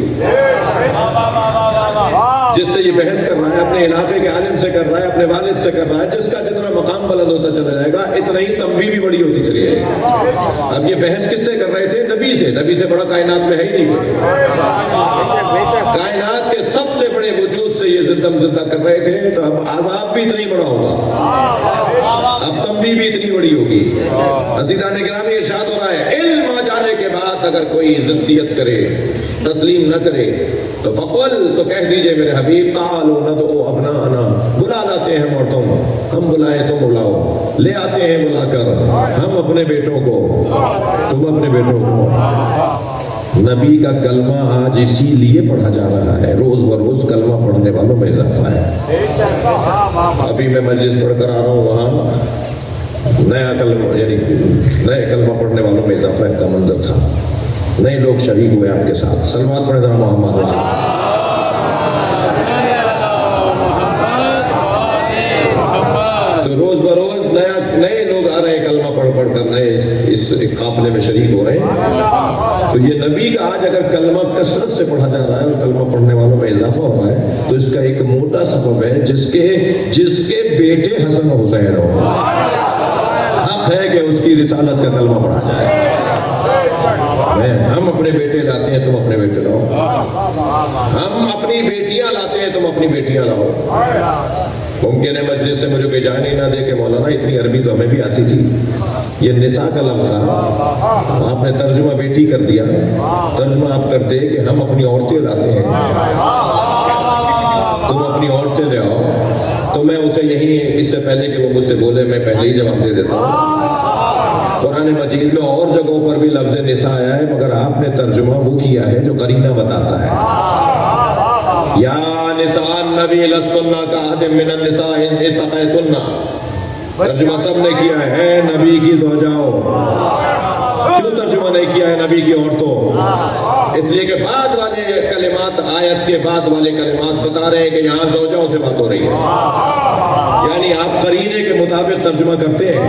S1: جس سے یہ بحث کر رہا ہے اپنے علاقے کے عالم سے کر رہا ہے، اپنے والد سے کر رہا ہے، جس کا جتنا مقام بلند ہوتا چلا جائے گا اتنا ہی تنبیہ بھی بڑی ہوتی چلی جائے گی. اب یہ بحث کس سے کر رہے تھے؟ نبی سے. نبی سے بڑا کائنات میں ہے ہی نہیں. کائنات کے سب سے بڑے وجود سے یہ زندم زندہ کر رہے تھے تو اب عذاب بھی اتنی بڑا ہوگا، اب تنبیہ بھی اتنی بڑی ہوگی. عزیزان گرامی ارشاد ہو رہا ہے علم آ جانے کے بعد اگر کوئی ضدیت کرے، تسلیم نہ کرے تو فقل تو کہہ دیجئے میرے حبیب تعالوا ندعو ابناءنا. بلا لاتے ہیں ہم اور ہم بلائیں تم بلاؤ. لے آتے ہیں بلا کر ہم اپنے بیٹوں کو، تم اپنے بیٹوں کو. نبی کا کلمہ آج اسی لیے پڑھا جا رہا ہے، روز بروز کلمہ پڑھنے والوں میں اضافہ ہے. ابھی میں مجلس پڑھ کر آ رہا ہوں، وہاں نیا کلمہ یعنی نئے کلمہ پڑھنے والوں میں اضافہ کا منظر تھا. نئے لوگ شریک ہوئے آپ کے ساتھ. سلوات پڑھیں ذرا محمد. تو روز بروز نئے لوگ آ رہے ہیں کلمہ پڑھ پڑھ کر، نئے اس قافلے میں شریک ہو رہے ہیں. تو یہ نبی کا آج اگر کلمہ کثرت سے پڑھا جا رہا ہے اور کلمہ پڑھنے والوں میں اضافہ ہو رہا ہے تو اس کا ایک موٹا سبب ہے جس کے بیٹے حسن و حسین ہو. حق ہے کہ اس کی رسالت کا کلمہ پڑھا جائے. ہم اپنے بیٹے لاتے ہیں، تم اپنے بیٹے لاؤ. ہم اپنی بیٹیاں لاتے ہیں، تم اپنی بیٹیاں لاؤ. ممکن ہے مجلس سے مجھے کوئی جان ہی نہ دے کہ مولانا اتنی عربی تو ہمیں بھی آتی تھی. یہ نساء کا لفظ تھا، آپ نے ترجمہ بیٹی کر دیا. ترجمہ آپ کرتے کہ ہم اپنی عورتیں لاتے ہیں، تم اپنی عورتیں لے آؤ. تو میں اسے یہی اس سے پہلے کہ وہ مجھ سے بولے میں پہلے ہی جواب دے دیتا ہوں۔ قرآن مجید میں اور جگہوں پر بھی لفظ نساء آیا ہے، مگر آپ نے ترجمہ وہ کیا ہے جو قرینہ بتاتا ہے۔ یا نساء النبی لستن کاحد من النساء ان اتقیتن، ترجمہ سب نے کیا ہے اے نبی کی زوجاؤ۔ کیوں ترجمہ نہیں کیا ہے نبی کی عورتوں؟ اس لیے کہ بعد والے کلمات، آیت کے بعد والے کلمات بتا رہے ہیں کہ یہاں زوجاؤں سے بات ہو رہی ہے، یعنی آپ قرینے کے مطابق ترجمہ کرتے ہیں۔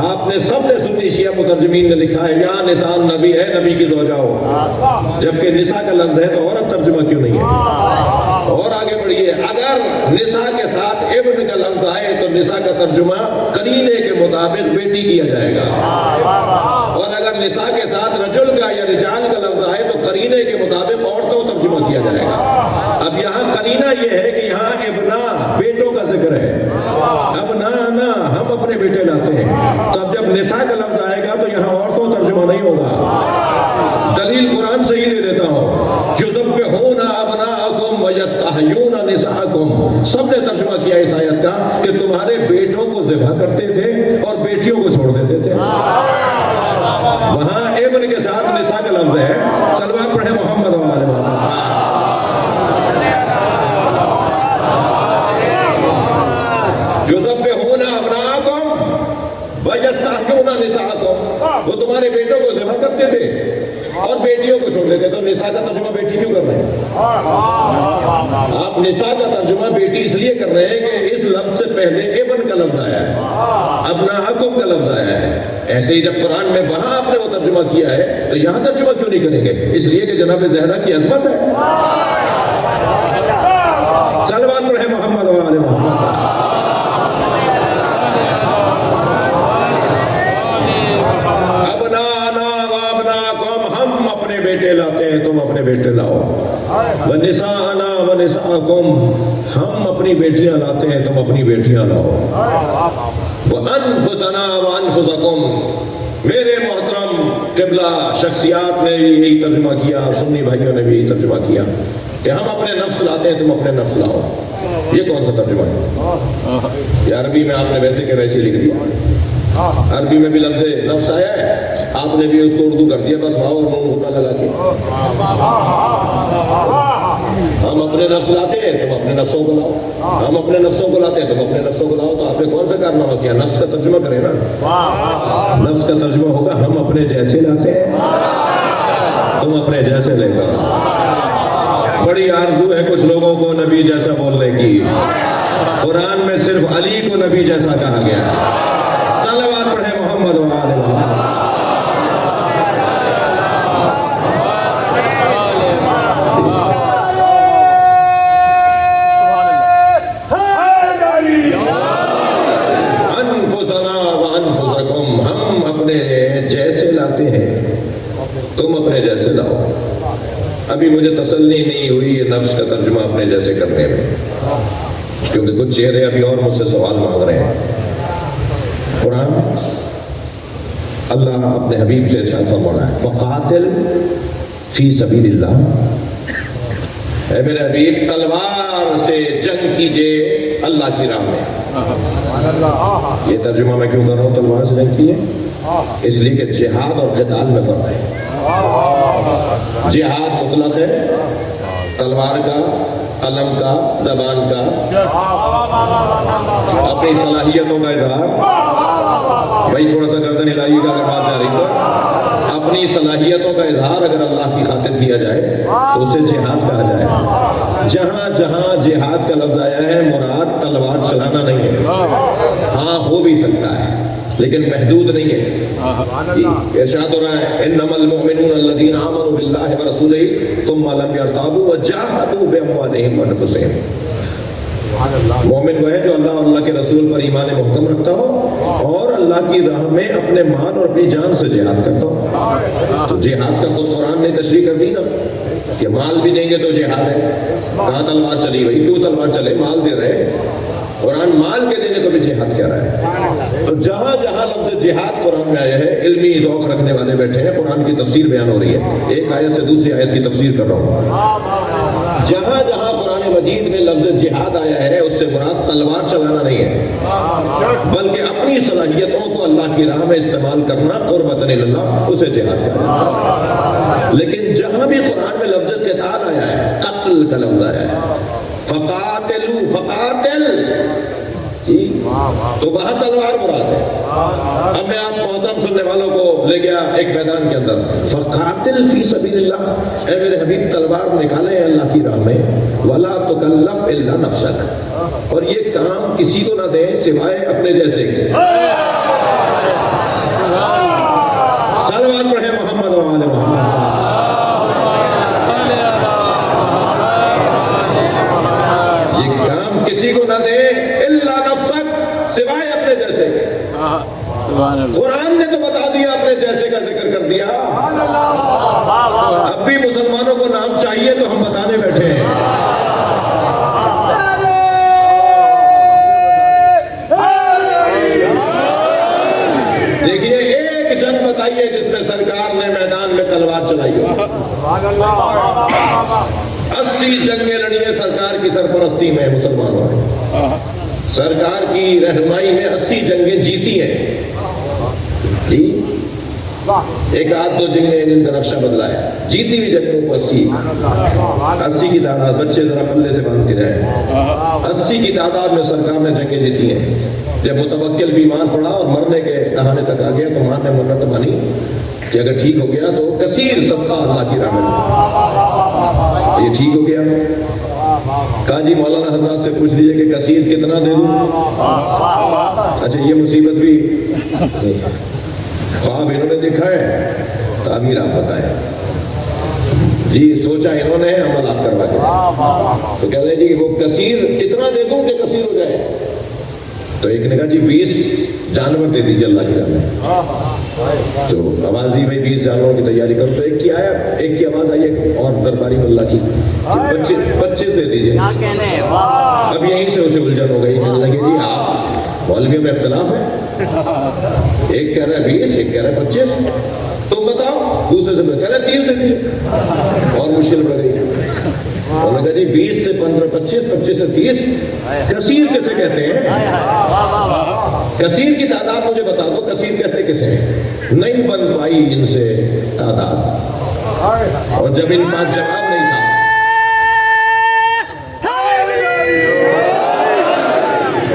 S1: آپ نے سب نے سنی شیعہ مترجمین نے لکھا ہے یا نساء النبی ہے نبی کی زوجاؤ، جبکہ نساء کا لفظ ہے تو عورت ترجمہ کیوں نہیں ہے؟ اور آگے بڑھیے، اگر نساء کے ساتھ ابن کا لفظ آئے تو نساء کا ترجمہ قرینے کے مطابق بیٹی کیا جائے گا، اور اگر نساء کے ساتھ رجل کا یا رجال کا لفظ آئے تو قرینے کے مطابق عورتوں ترجمہ کیا جائے گا۔ اب یہاں قرینہ یہ ہے کہ یہاں ابنا بیٹوں کا ذکر ہے، ابنانا ہم اپنے بیٹے لاتے ہیں، تو اب جب نساء کا لفظ آئے گا تو یہاں عورتوں ترجمہ نہیں ہوگا۔ دلیل قرآن سے ہی دے دیتا ہوں، یذبحون ابناءکم ویستحیون نساءکم، سب نے ترجمہ کیا اس آیت کا کہ تمہارے بیٹوں کو ذبح کرتے تھے اور بیٹیوں کو چھوڑ دیتے تھے۔ وہاں ابن کے ساتھ نساء کا لفظ ہے، صلوات پڑھیں محمد و آل محمد۔ یذبحون ابناءکم ویستحیون نساءکم، وہ تمہارے بیٹوں کو ذبح کرتے تھے اور بیٹیوں کو چھوڑ دیتے، تو نساء کا ترجمہ بیٹی کیوں کر رہے ہیں؟ آپ نساء کا ترجمہ بیٹی اس لیے کر رہے ہیں کہ اس لفظ سے پہلے ابن کا لفظ آیا ہے، ابناءکم کا لفظ آیا ہے۔ ایسے ہی جب قرآن میں وہاں آپ نے وہ ترجمہ کیا ہے تو یہاں ترجمہ کیوں نہیں کریں گے؟ اس لیے کہ جناب زہرا کی عظمت ہے۔ صلوات پڑھیں محمد و آل محمد۔ بیٹے لاتے ہیں تم اپنے بیٹے لاؤ، وَنِسَاءَنَا وَنِسَاءَكُمْ، ہم اپنی بیٹیاں لاتے ہیں تم اپنی بیٹیاں لاؤ، وَأَنفُسَنَا وَأَنفُسَكُمْ، میرے محترم قبلہ شخصیات نے یہی ترجمہ کیا، سنی بھائیوں نے بھی یہی ترجمہ کیا کہ ہم اپنے نفس لاتے ہیں تم اپنے نفس لاؤ۔ یہ کون سا ترجمہ ہے؟ یہ عربی میں آپ نے ویسے کہ ویسے لکھ دیا، عربی میں بھی لفظ نفس آیا ہے، آپ نے بھی اس کو اردو کر دیا بس واو اور نون ہونا لگا کے۔ ہم اپنے نفس لاتے ہیں تم اپنے نفسوں کو لاؤ، ہم اپنے نفسوں کو لاتے ہیں تم اپنے نفسوں کو لاؤ، تو آپ نے کون سا کارنامہ کیا؟ نفس کا ترجمہ کریں نا، نفس کا ترجمہ ہوگا ہم اپنے جیسے لاتے ہیں تم اپنے جیسے لے کر آؤ۔ بڑی آرزو ہے کچھ لوگوں کو نبی جیسا بولنے کی، قرآن میں صرف علی کو نبی جیسا کہا گیا ہے۔ صلوات پڑھیں محمد و آل محمد۔ تم اپنے جیسے لاؤ۔ ابھی مجھے تسلی نہیں ہوئی یہ نفس کا ترجمہ اپنے جیسے کرنے میں، کیونکہ کچھ چہرے ابھی اور مجھ سے سوال مانگ رہے ہیں۔ قرآن اللہ اپنے حبیب سے ارشاد فرما رہا ہے فقاتل فی سبیل اللہ، اے میرے حبیب تلوار سے جنگ کیجئے اللہ کی راہ میں۔ یہ ترجمہ میں کیوں کر رہا ہوں تلوار سے جنگ کیجئے؟ اس لیے کہ جہاد اور قتال میں فرق ہے۔ جہاد مطلق ہے، تلوار کا، قلم کا، زبان کا، اپنی صلاحیتوں کا اظہار۔ بھائی تھوڑا سا گردن ہلائیے گا اگر بات جاری تو، اپنی صلاحیتوں کا اظہار اگر اللہ کی خاطر کیا جائے تو اسے جہاد کہا جائے۔ جہاں جہاں جہاد کا لفظ آیا ہے مراد تلوار چلانا نہیں ہے، ہاں ہو بھی سکتا ہے لیکن محدود نہیں ہے۔ ارشاد ہو رہا ہے انما المؤمنون الذین آمنوا باللہ ورسولہ ثم لم یرتابوا وجاہدوا باموالہم وانفسہم۔ مومن وہ ہے جو اللہ اور اللہ کے رسول پر ایمان محکم رکھتا ہو اور اللہ کی راہ میں اپنے مال اور اپنی جان سے جہاد کرتا ہو۔ تو جہاد کا خود قرآن نے تشریح کر دی نا کہ مال بھی دیں گے تو جہاد ہے۔ کہاں تلوار چلی بھائی؟ کیوں تلوار چلے؟ مال دے رہے ہیں، قرآن مال کے دینے کو بھی جہاد کہہ رہا ہے۔ تو جہاں جہاں لفظ جہاد قرآن میں آیا ہے، علمی ذوق رکھنے والے بیٹھے ہیں، قرآن کی تفسیر بیان ہو رہی ہے، ایک آیت سے دوسری آیت کی تفسیر کر رہا ہوں۔ جہاں جہاں قرآن مجید میں لفظ جہاد آیا ہے اس سے مراد تلوار چلانا نہیں ہے، بلکہ اپنی صلاحیتوں کو اللہ کی راہ میں استعمال کرنا قربۃ اللہ، اسے جہاد کہا جاتا ہے۔ لیکن جہاں بھی قرآن میں لفظ قتال آیا ہے، قتل کا لفظ آیا ہے، فقاتلو، فقاتل، تو وہاں تلوار مراد ہے۔ اب میں آپ محترم سننے والوں کو لے گیا ایک میدان کے اندر، فقاتل فی سبیل اللہ، اے میرے حبیب تلوار نکالے اللہ کی راہ میں، ولا تکلف الا نفسک، اور یہ کام کسی کو نہ دیں سوائے اپنے جیسے کے۔ صلوات پڑھیں محمد و آل محمد۔ یہ کام کسی کو نہ دیں الا نفسک، سوائے اپنے جیسے کے۔ قرآن نے تو بتا دیا، اپنے جیسے کا ذکر کر دیا، اب بھی مسلمانوں کو نام چاہیے تو ہم بتانے بیٹھے ہیں۔ دیکھیے ایک جنگ بتائیے جس میں سرکار نے میدان میں تلوار چلائی ہو۔ 80 جنگیں لڑی ہیں سرکار کی سرپرستی میں مسلمانوں نے، سرکار کی رہنمائی میں 80 جنگیں جیتی ہیں جی، ایک آدھ دو جنگیں جن کا نقشہ بدلا ہے، جیتی ہوئی جنگوں کو 80 کی تعداد، بچے ذرا پلے سے باندھ کے جائیں، 80 کی تعداد میں سرکار نے جنگیں جیتی ہیں۔ جب متوکل بیمار پڑا اور مرنے کے دہانے تک آ گیا تو ماں نے منت مانی کہ اگر ٹھیک ہو گیا تو کثیر صدقہ اللہ کی راہ میں، یہ ٹھیک ہو گیا، کہا جی مولانا حضرات سے پوچھ لیجئے کہ کثیر کتنا دے دوں؟ اچھا یہ مصیبت بھی خواب انہوں نے دیکھا ہے، تعبیر آپ بتائیں جی، سوچا انہوں نے، عمل آپ کروا کے، تو کہتے ہیں جی وہ کثیر کتنا دے دوں کہ کثیر ہو جائے؟ تو ایک نے کہا جی 20 جانور دے دیجیے اللہ کی راہ میں۔ تو آواز دی بھائی 20 جانوروں کی تیاری کرو، تو ایک کی آواز آئی ہے اور درباری ملا کی کہ 25 دے دیجیے۔ اب یہیں سے اسے الجھن ہو گئی، کہنے لگے جی آپ مولویوں میں اختلاف ہے، ایک کہہ رہا ہے 20، ایک کہہ رہا ہے 25، تم بتاؤ، دوسرے سے کہہ رہا ہے 30 دے دیجیے، اور مشکل پڑ گئی۔ انہوں نے کہا جی 20 سے 15، 25، 25 سے 30، کثیر کسے کہتے ہیں؟ کثیر کی تعداد مجھے بتا دو، کثیر کہتے کسے ہیں؟ نہیں بن پائی ان سے تعداد، اور جب ان پاس جواب نہیں تھا،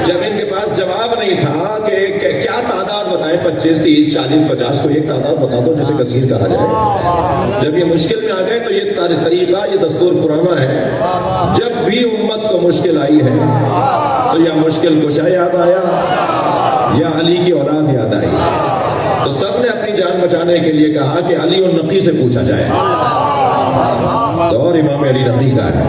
S1: جب ان کے پاس جواب نہیں تھا کہ کیا تعداد بتائیں، 25، 30، 40، 50، کو ایک تعداد بتا دو جسے کثیر کہا جائے۔ جب یہ مشکل میں آ گئے تو یہ طریقہ، یہ دستور پرانا ہے، جب بھی امت کو مشکل آئی ہے تو یا مشکل کشا یاد آیا یا علی کی اولاد یاد آئی، تو سب نے اپنی جان بچانے کے لیے کہا کہ علی النقی سے پوچھا جائے، تو اور امام علی نقی کا ہے،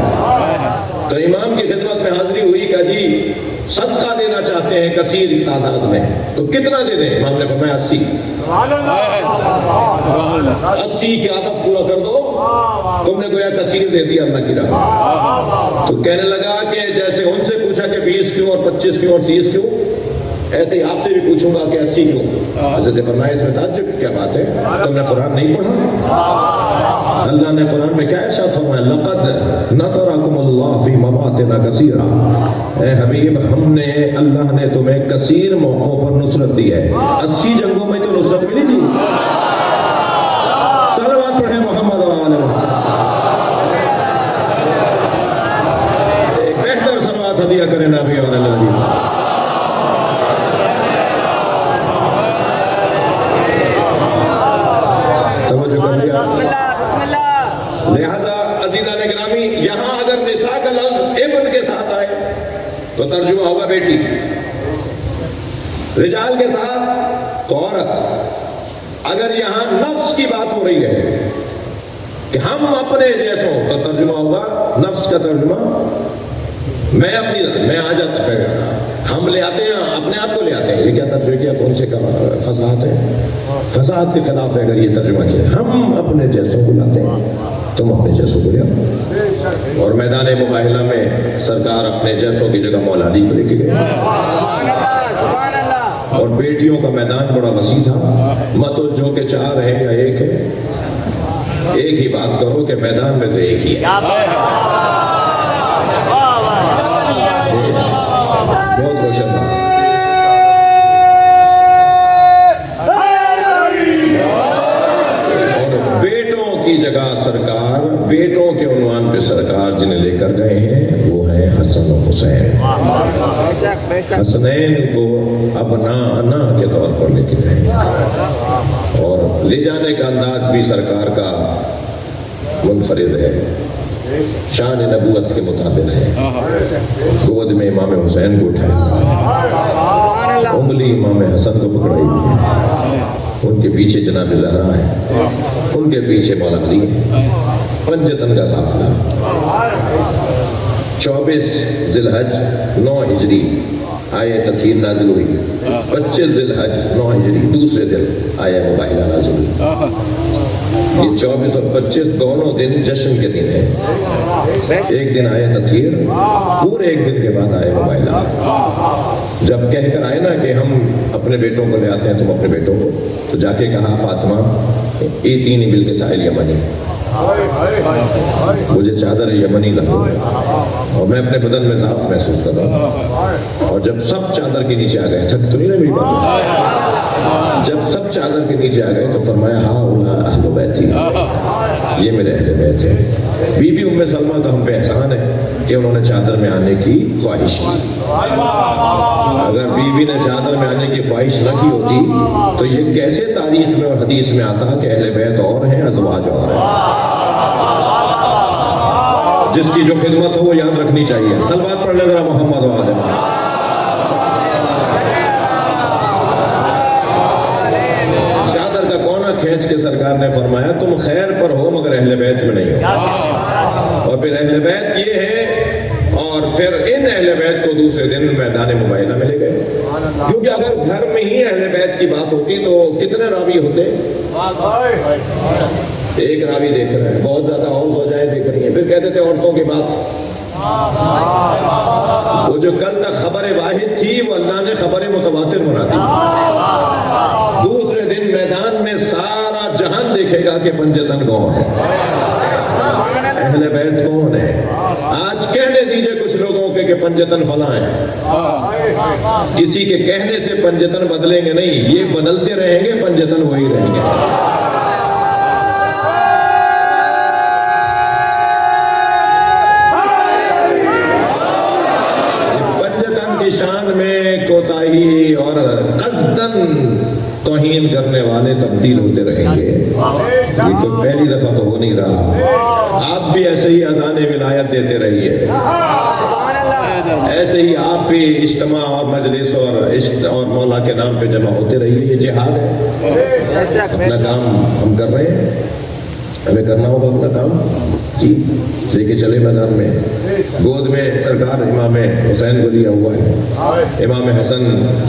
S1: تو امام کی خدمت میں حاضری ہوئی کہ جی صدقہ دینا چاہتے ہیں کثیر تعداد میں، تو کتنا دے دیں؟ امام نے فرمایا 80۔ 80 کی عادت پورا کر دو، تم نے گویا کثیر دے دیا اللہ کی راہ۔ تو کہنے لگا کہ جیسے ان سے پوچھا کہ 20 کیوں اور 25 کیوں اور 30 کیوں، ایسے ہی آپ سے بھی پوچھوں گا کہ 80 کیوں؟ حضرت نے فرمایا اس میں تعجب کیا بات ہے، تم نے قرآن نہیں پڑھا؟ اللہ نے قرآن میں کیا ارشاد فرمایا؟ لقد نصرکم اللہ فی مواطن کثیرہ، اے حبیب ہم نے، اللہ نے تمہیں کثیر موقعوں پر نصرت دی ہے۔ 80 جنگوں میں تو نصرت ملی تھی۔ صلوات پڑھیں محمد و آل محمد۔ ایک بہتر صلوات ہدیہ کریں نبی اور اللہ علیہ۔ توجہ کر لیا۔ لہذا عزیزان گرامی، یہاں اگر نساء کا لفظ ابن کے ساتھ آئے تو ترجمہ ہوگا بیٹی، رجال کے ساتھ تو عورت۔ اگر یہاں نفس کی بات ہو رہی ہے کہ ہم اپنے جیسوں، تو ترجمہ ہوگا نفس کا ترجمہ میں آ جاتا ہے، ہم لے آتے ہیں اپنے آپ کو لے آتے ہیں۔ یہ کیا ترجمہ کیا؟ کون سے فصاحت ہے؟ فصاحت کے خلاف ہے اگر یہ ترجمہ کیا، ہم اپنے جیسوں کو لاتے ہیں، تم اپنے جیسوں کو لے آؤ۔ اور میدان مباہلہ میں سرکار اپنے جیسوں کی جگہ مولا علی کو لے کے گئے، اور بیٹیوں کا میدان بڑا وسیع تھا، مت جو کہ 4 ہیں یا 1 ہے، ایک ہی بات کرو کہ میدان میں تو ایک ہی ہے۔ جگہ سرکار بیٹوں کے عنوان پہ سرکار جنہیں لے کر گئے ہیں وہ ہیں حسن و حسین. حسنین کو ابنا کے طور پر لے کے گئے اور لے جانے کا انداز بھی سرکار کا منفرد ہے، شان نبوت کے مطابق ہے. گود میں امام حسین کو اٹھایا، انگلی امام حسن کو پکڑائی ہوئی ہے، ان کے پیچھے جناب زہرا ہے، ان کے پیچھے مولا علی ہے. پنجتن کا قافلہ 24 ذی الحج 9 ہجری آیہ تطہیر نازل ہوئی، 25 ذی الحج 9 ہجری دوسرے دن آیہ مباہلہ نازل ہوئی. یہ 24 اور 25 دونوں دن جشن کے دن ہیں. ایک دن آیہ تطہیر، پورے ایک دن کے بعد آیہ مباہلہ. جب کہہ کر آئے نا کہ ہم اپنے بیٹوں کو لے آتے ہیں تم اپنے بیٹوں کو، تو جا کے کہا فاطمہ ایتینی بالکسائل یمنی، مجھے چادر یمنی لا دو اور میں اپنے بدن میں ضعف محسوس کر رہا ہوں. اور جب سب چادر کے نیچے آ گئے، تھک تو نہیں رہے میری بات، جب سب چادر کے نیچے آ گئے تو فرمایا ہاں اولا اہل بیتی، یہ میرے اہل بیت ہیں. بی بی ام سلمہ کا ہم پہ احسان ہے کہ انہوں نے چادر میں آنے کی خواہش کی. اگر بی بی نے چادر میں آنے کی خواہش نہ کی ہوتی تو یہ کیسے تاریخ میں اور حدیث میں آتا کہ اہل بیت اور ہیں ازواج اور ہیں. جس کی جو خدمت ہو وہ یاد رکھنی چاہیے. صلوات پڑھ لیں ذرا محمد و آل محمد. چادر کا کونا کھینچ کے سرکار نے فرمایا تم خیر پر ہو مگر اہل بیت میں نہیں ہو. اور پھر اہل بیت یہ ہے، اور پھر ان اہل بیت کو دوسرے دن میدان مباہلہ میں لے گئے. کیونکہ اگر گھر میں ہی اہل بیت کی بات ہوتی تو کتنے راوی ہوتے؟ ایک راوی دیکھ رہے ہیں، بہت زیادہ اور زوجائیں دیکھ رہی ہیں. پھر کہتے تھے عورتوں کی بات، وہ جو کل تک خبر واحد تھی وہ اللہ نے خبر متواتر بنا دی. دوسرے دن میدان میں سارا جہان دیکھے گا کہ پنجتن کون ہے، اہل بیت کون ہے. آج کہنے دیجئے کچھ لوگوں کے کہ پنجتن فلاں ہیں، کسی کے کہنے سے پنجتن بدلیں گے نہیں، یہ بدلتے رہیں گے، پنجتن وہی رہیں گے. شان میں کوتاہی اور قصدن توہین کرنے والے تبدیل ہوتے رہیں گے. یہ کوئی پہلی دفعہ تو ہو نہیں رہا. آپ بھی ایسے ہی اذان ولایت دیتے رہیے، ایسے ہی آپ بھی اجتماع اور مجلس اور مولا کے نام پہ جمع ہوتے رہیے. یہ جہاد ہے. اپنا کام ہم کر رہے ہیں، ہمیں کرنا ہوگا اپنا کام. جی لے کے چلے میدان میں. گود میں سرکار امام حسین کو لیا ہوا ہے، امام حسن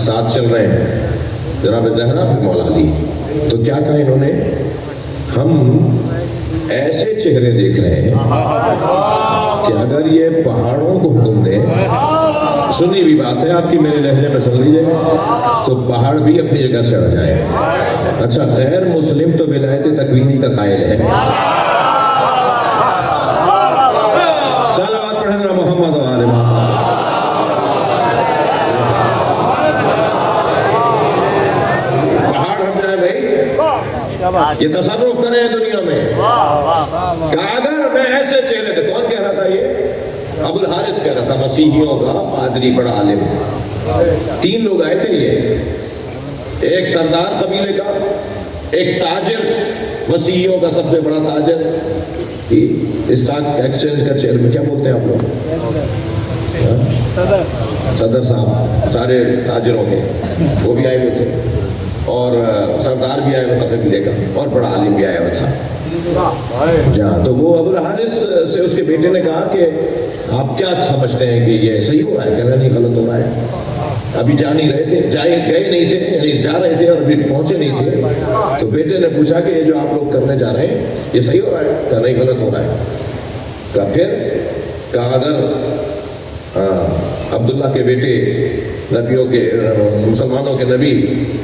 S1: ساتھ چل رہے ہیں، جناب زہرا پھر مولا علی. تو کیا کہا انہوں نے؟ ہم ایسے چہرے دیکھ رہے ہیں کہ اگر یہ پہاڑوں کو حکم دے، سنی بھی بات ہے آپ کی، میرے لہجے میں سن لیجئے، تو پہاڑ بھی اپنی جگہ سے ہٹ جائے. اچھا غیر مسلم تو ولایت تکوینی کا قائل ہے. صلوات پڑھیں ذرا محمد و آل محمد. پہاڑ ہٹ جائے بھائی، یہ تصرف کریں دنیا میں. کہ اگر میں ایسے چہرے تھے، کون کہہ رہا تھا یہ؟ ابو الحارث کہہ رہا تھا، مسیحیوں کا پادری بڑا عالم. 3 لوگ آئے تھے، یہ ایک سردار قبیلے کا، ایک تاجر، مسیحیوں کا سب سے بڑا تاجر، اسٹاک ایکسچینج کا چیئرمین، کیا بولتے ہیں آپ لوگ؟ صدر صاحب سارے تاجروں کے، وہ بھی آئے ہوئے تھے. اور سردار بھی آیا ہوا تھا قبیلے کا، اور بڑا عالم بھی آیا ہوا تھا. جہاں تو وہ ابو الحارث سے اس کے بیٹے نے کہا کہ آپ کیا سمجھتے ہیں کہ یہ صحیح ہو رہا ہے؟ کہنا نہیں، غلط ہو رہا ہے. ابھی جا نہیں رہے تھے، گئے نہیں تھے، یعنی جا رہے تھے اور ابھی پہنچے نہیں تھے. تو بیٹے نے پوچھا کہ یہ جو آپ لوگ کرنے جا رہے ہیں یہ صحیح ہو رہا ہے؟ کہا نہیں، غلط ہو رہا ہے. کہا پھر؟ کہا اگر عبداللہ کے بیٹے نبیوں کے، مسلمانوں کے نبی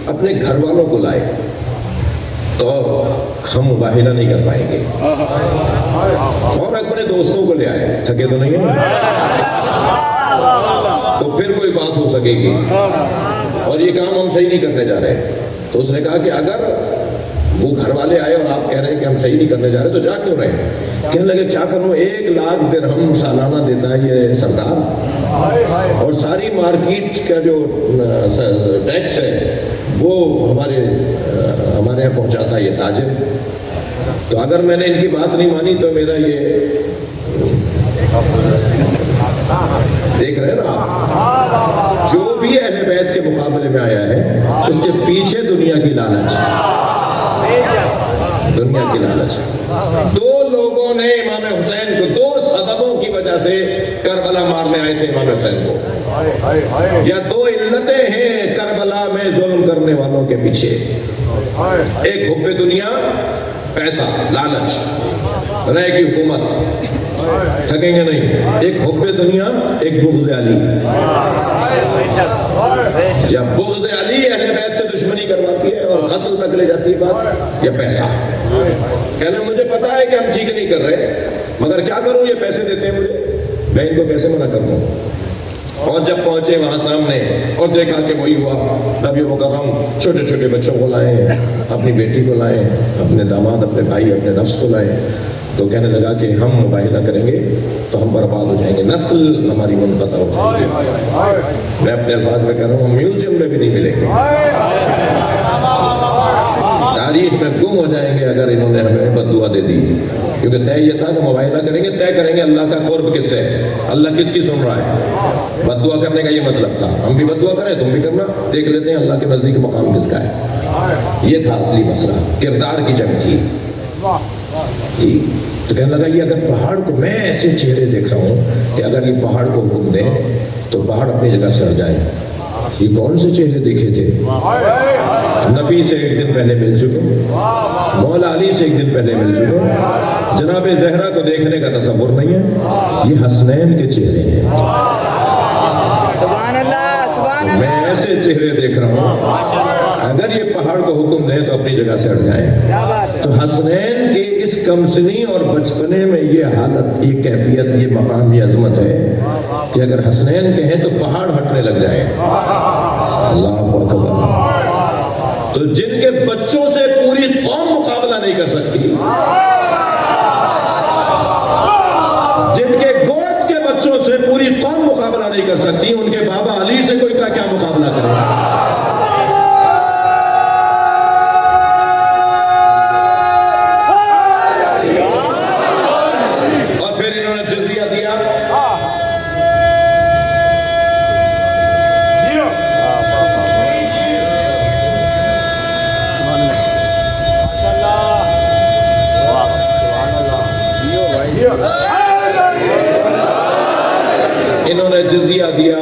S1: اپنے گھر والوں کو لائے تو ہم مباہلہ نہیں کر پائیں گے، اور اپنے دوستوں کو لے آئے، تھکے تو نہیں ہیں، تو پھر کوئی بات ہو سکے گی، اور یہ کام ہم صحیح نہیں کرنے جا رہے. تو اس نے کہا کہ اگر وہ گھر والے آئے اور آپ کہہ رہے ہیں کہ ہم صحیح نہیں کرنے جا رہے، تو جا کیوں رہے ہیں؟ کہنے لگے کیا کروں، 1 لاکھ درہم سالانہ دیتا ہے یہ سردار، اور ساری مارکیٹ کا جو ٹیکس ہے وہ ہمارے یہاں پہنچاتا ہے یہ تاجر، تو اگر میں نے ان کی بات نہیں مانی تو میرا یہ دیکھ رہے ہیں نا آپ، جو بھی اہل بیت کے مقابلے میں آیا ہے اس کے پیچھے دنیا کی لالچ، دنیا کی لالچ۔ 2 لوگوں نے امام حسین کو 2 سببوں کی وجہ سے کربلا مارنے آئے تھے امام حسین کو، یا 2 علتیں ہیں کربلا میں ظلم کرنے والوں کے پیچھے، ایک حب دنیا، پیسہ، لالچ، رائے کی حکومت، تھکیں گے نہیں، ایک حب دنیا، ایک بغض علی۔ جب بغض علی اہل بیت سے دشمنی کرواتی ہے اور قتل تک لے جاتی ہے بات، یا پیسہ، کہنا مجھے پتا ہے کہ ہم ٹھیک نہیں کر رہے مگر کیا کروں، یہ پیسے دیتے ہیں مجھے، میں ان کو کیسے منع کر دوں۔ اور جب پہنچے وہاں سامنے اور دیکھا کہ وہی ہوا، نبی مکرم چھوٹے چھوٹے بچوں کو لائے، اپنی بیٹی کو لائے، اپنے داماد، اپنے بھائی، اپنے نفس کو لائے، تو کہنے لگا کہ ہم مباہلہ کریں گے تو ہم برباد ہو جائیں گے، نسل ہماری منقطع ہو جائے گی۔ میں اپنے الفاظ میں کہہ رہا ہوں، ہم میوزیم میں بھی نہیں ملیں گے، تاریخ میں گم ہو جائیں گے اگر انہوں نے ہمیں بد دعا دے دی، کیونکہ طے یہ تھا کہ مباہلہ کریں گے، طے کریں گے اللہ کا قرب کس سے، اللہ کس کی سن رہا ہے۔ بد دعا کرنے کا یہ مطلب تھا، ہم بھی بد دعا کریں تم بھی کرنا، دیکھ لیتے ہیں اللہ کے نزدیک مقام کس کا ہے۔ یہ تھا اصلی مسئلہ، کردار کی جنگ تھی۔ تو کہنے لگا یہ اگر پہاڑ کو، میں ایسے چہرے دیکھ رہا ہوں کہ اگر یہ پہاڑ کو حکم دیں تو پہاڑ اپنی جگہ سے ہٹ جائیں۔ یہ کون سے چہرے دیکھے تھے؟ نبی سے 1 دن پہلے مل چکے، مولا علی سے 1 دن پہلے مل چکے، جناب زہرا کو دیکھنے کا تصور نہیں ہے، یہ حسنین کے چہرے ہیں۔ میں ایسے چہرے دیکھ رہا ہوں، اگر یہ پہاڑ کو حکم دیں تو اپنی جگہ سے ہٹ جائیں۔ تو حسنین کے اس کمسنی اور بچپنے میں یہ حالت، یہ کیفیت، یہ مقام، یہ عظمت ہے کہ اگر حسنین کہیں تو پہاڑ ہٹنے لگ جائیں۔ اللہ اکبر۔ تو جن کے بچوں سے پوری قوم مقابلہ نہیں کر سکتی، جن کے گود کے بچوں سے پوری قوم مقابلہ نہیں کر سکتی، ان کے بابا علی سے کوئی کیا مقابلہ کرے گا؟ انہوں نے جزیہ دیا،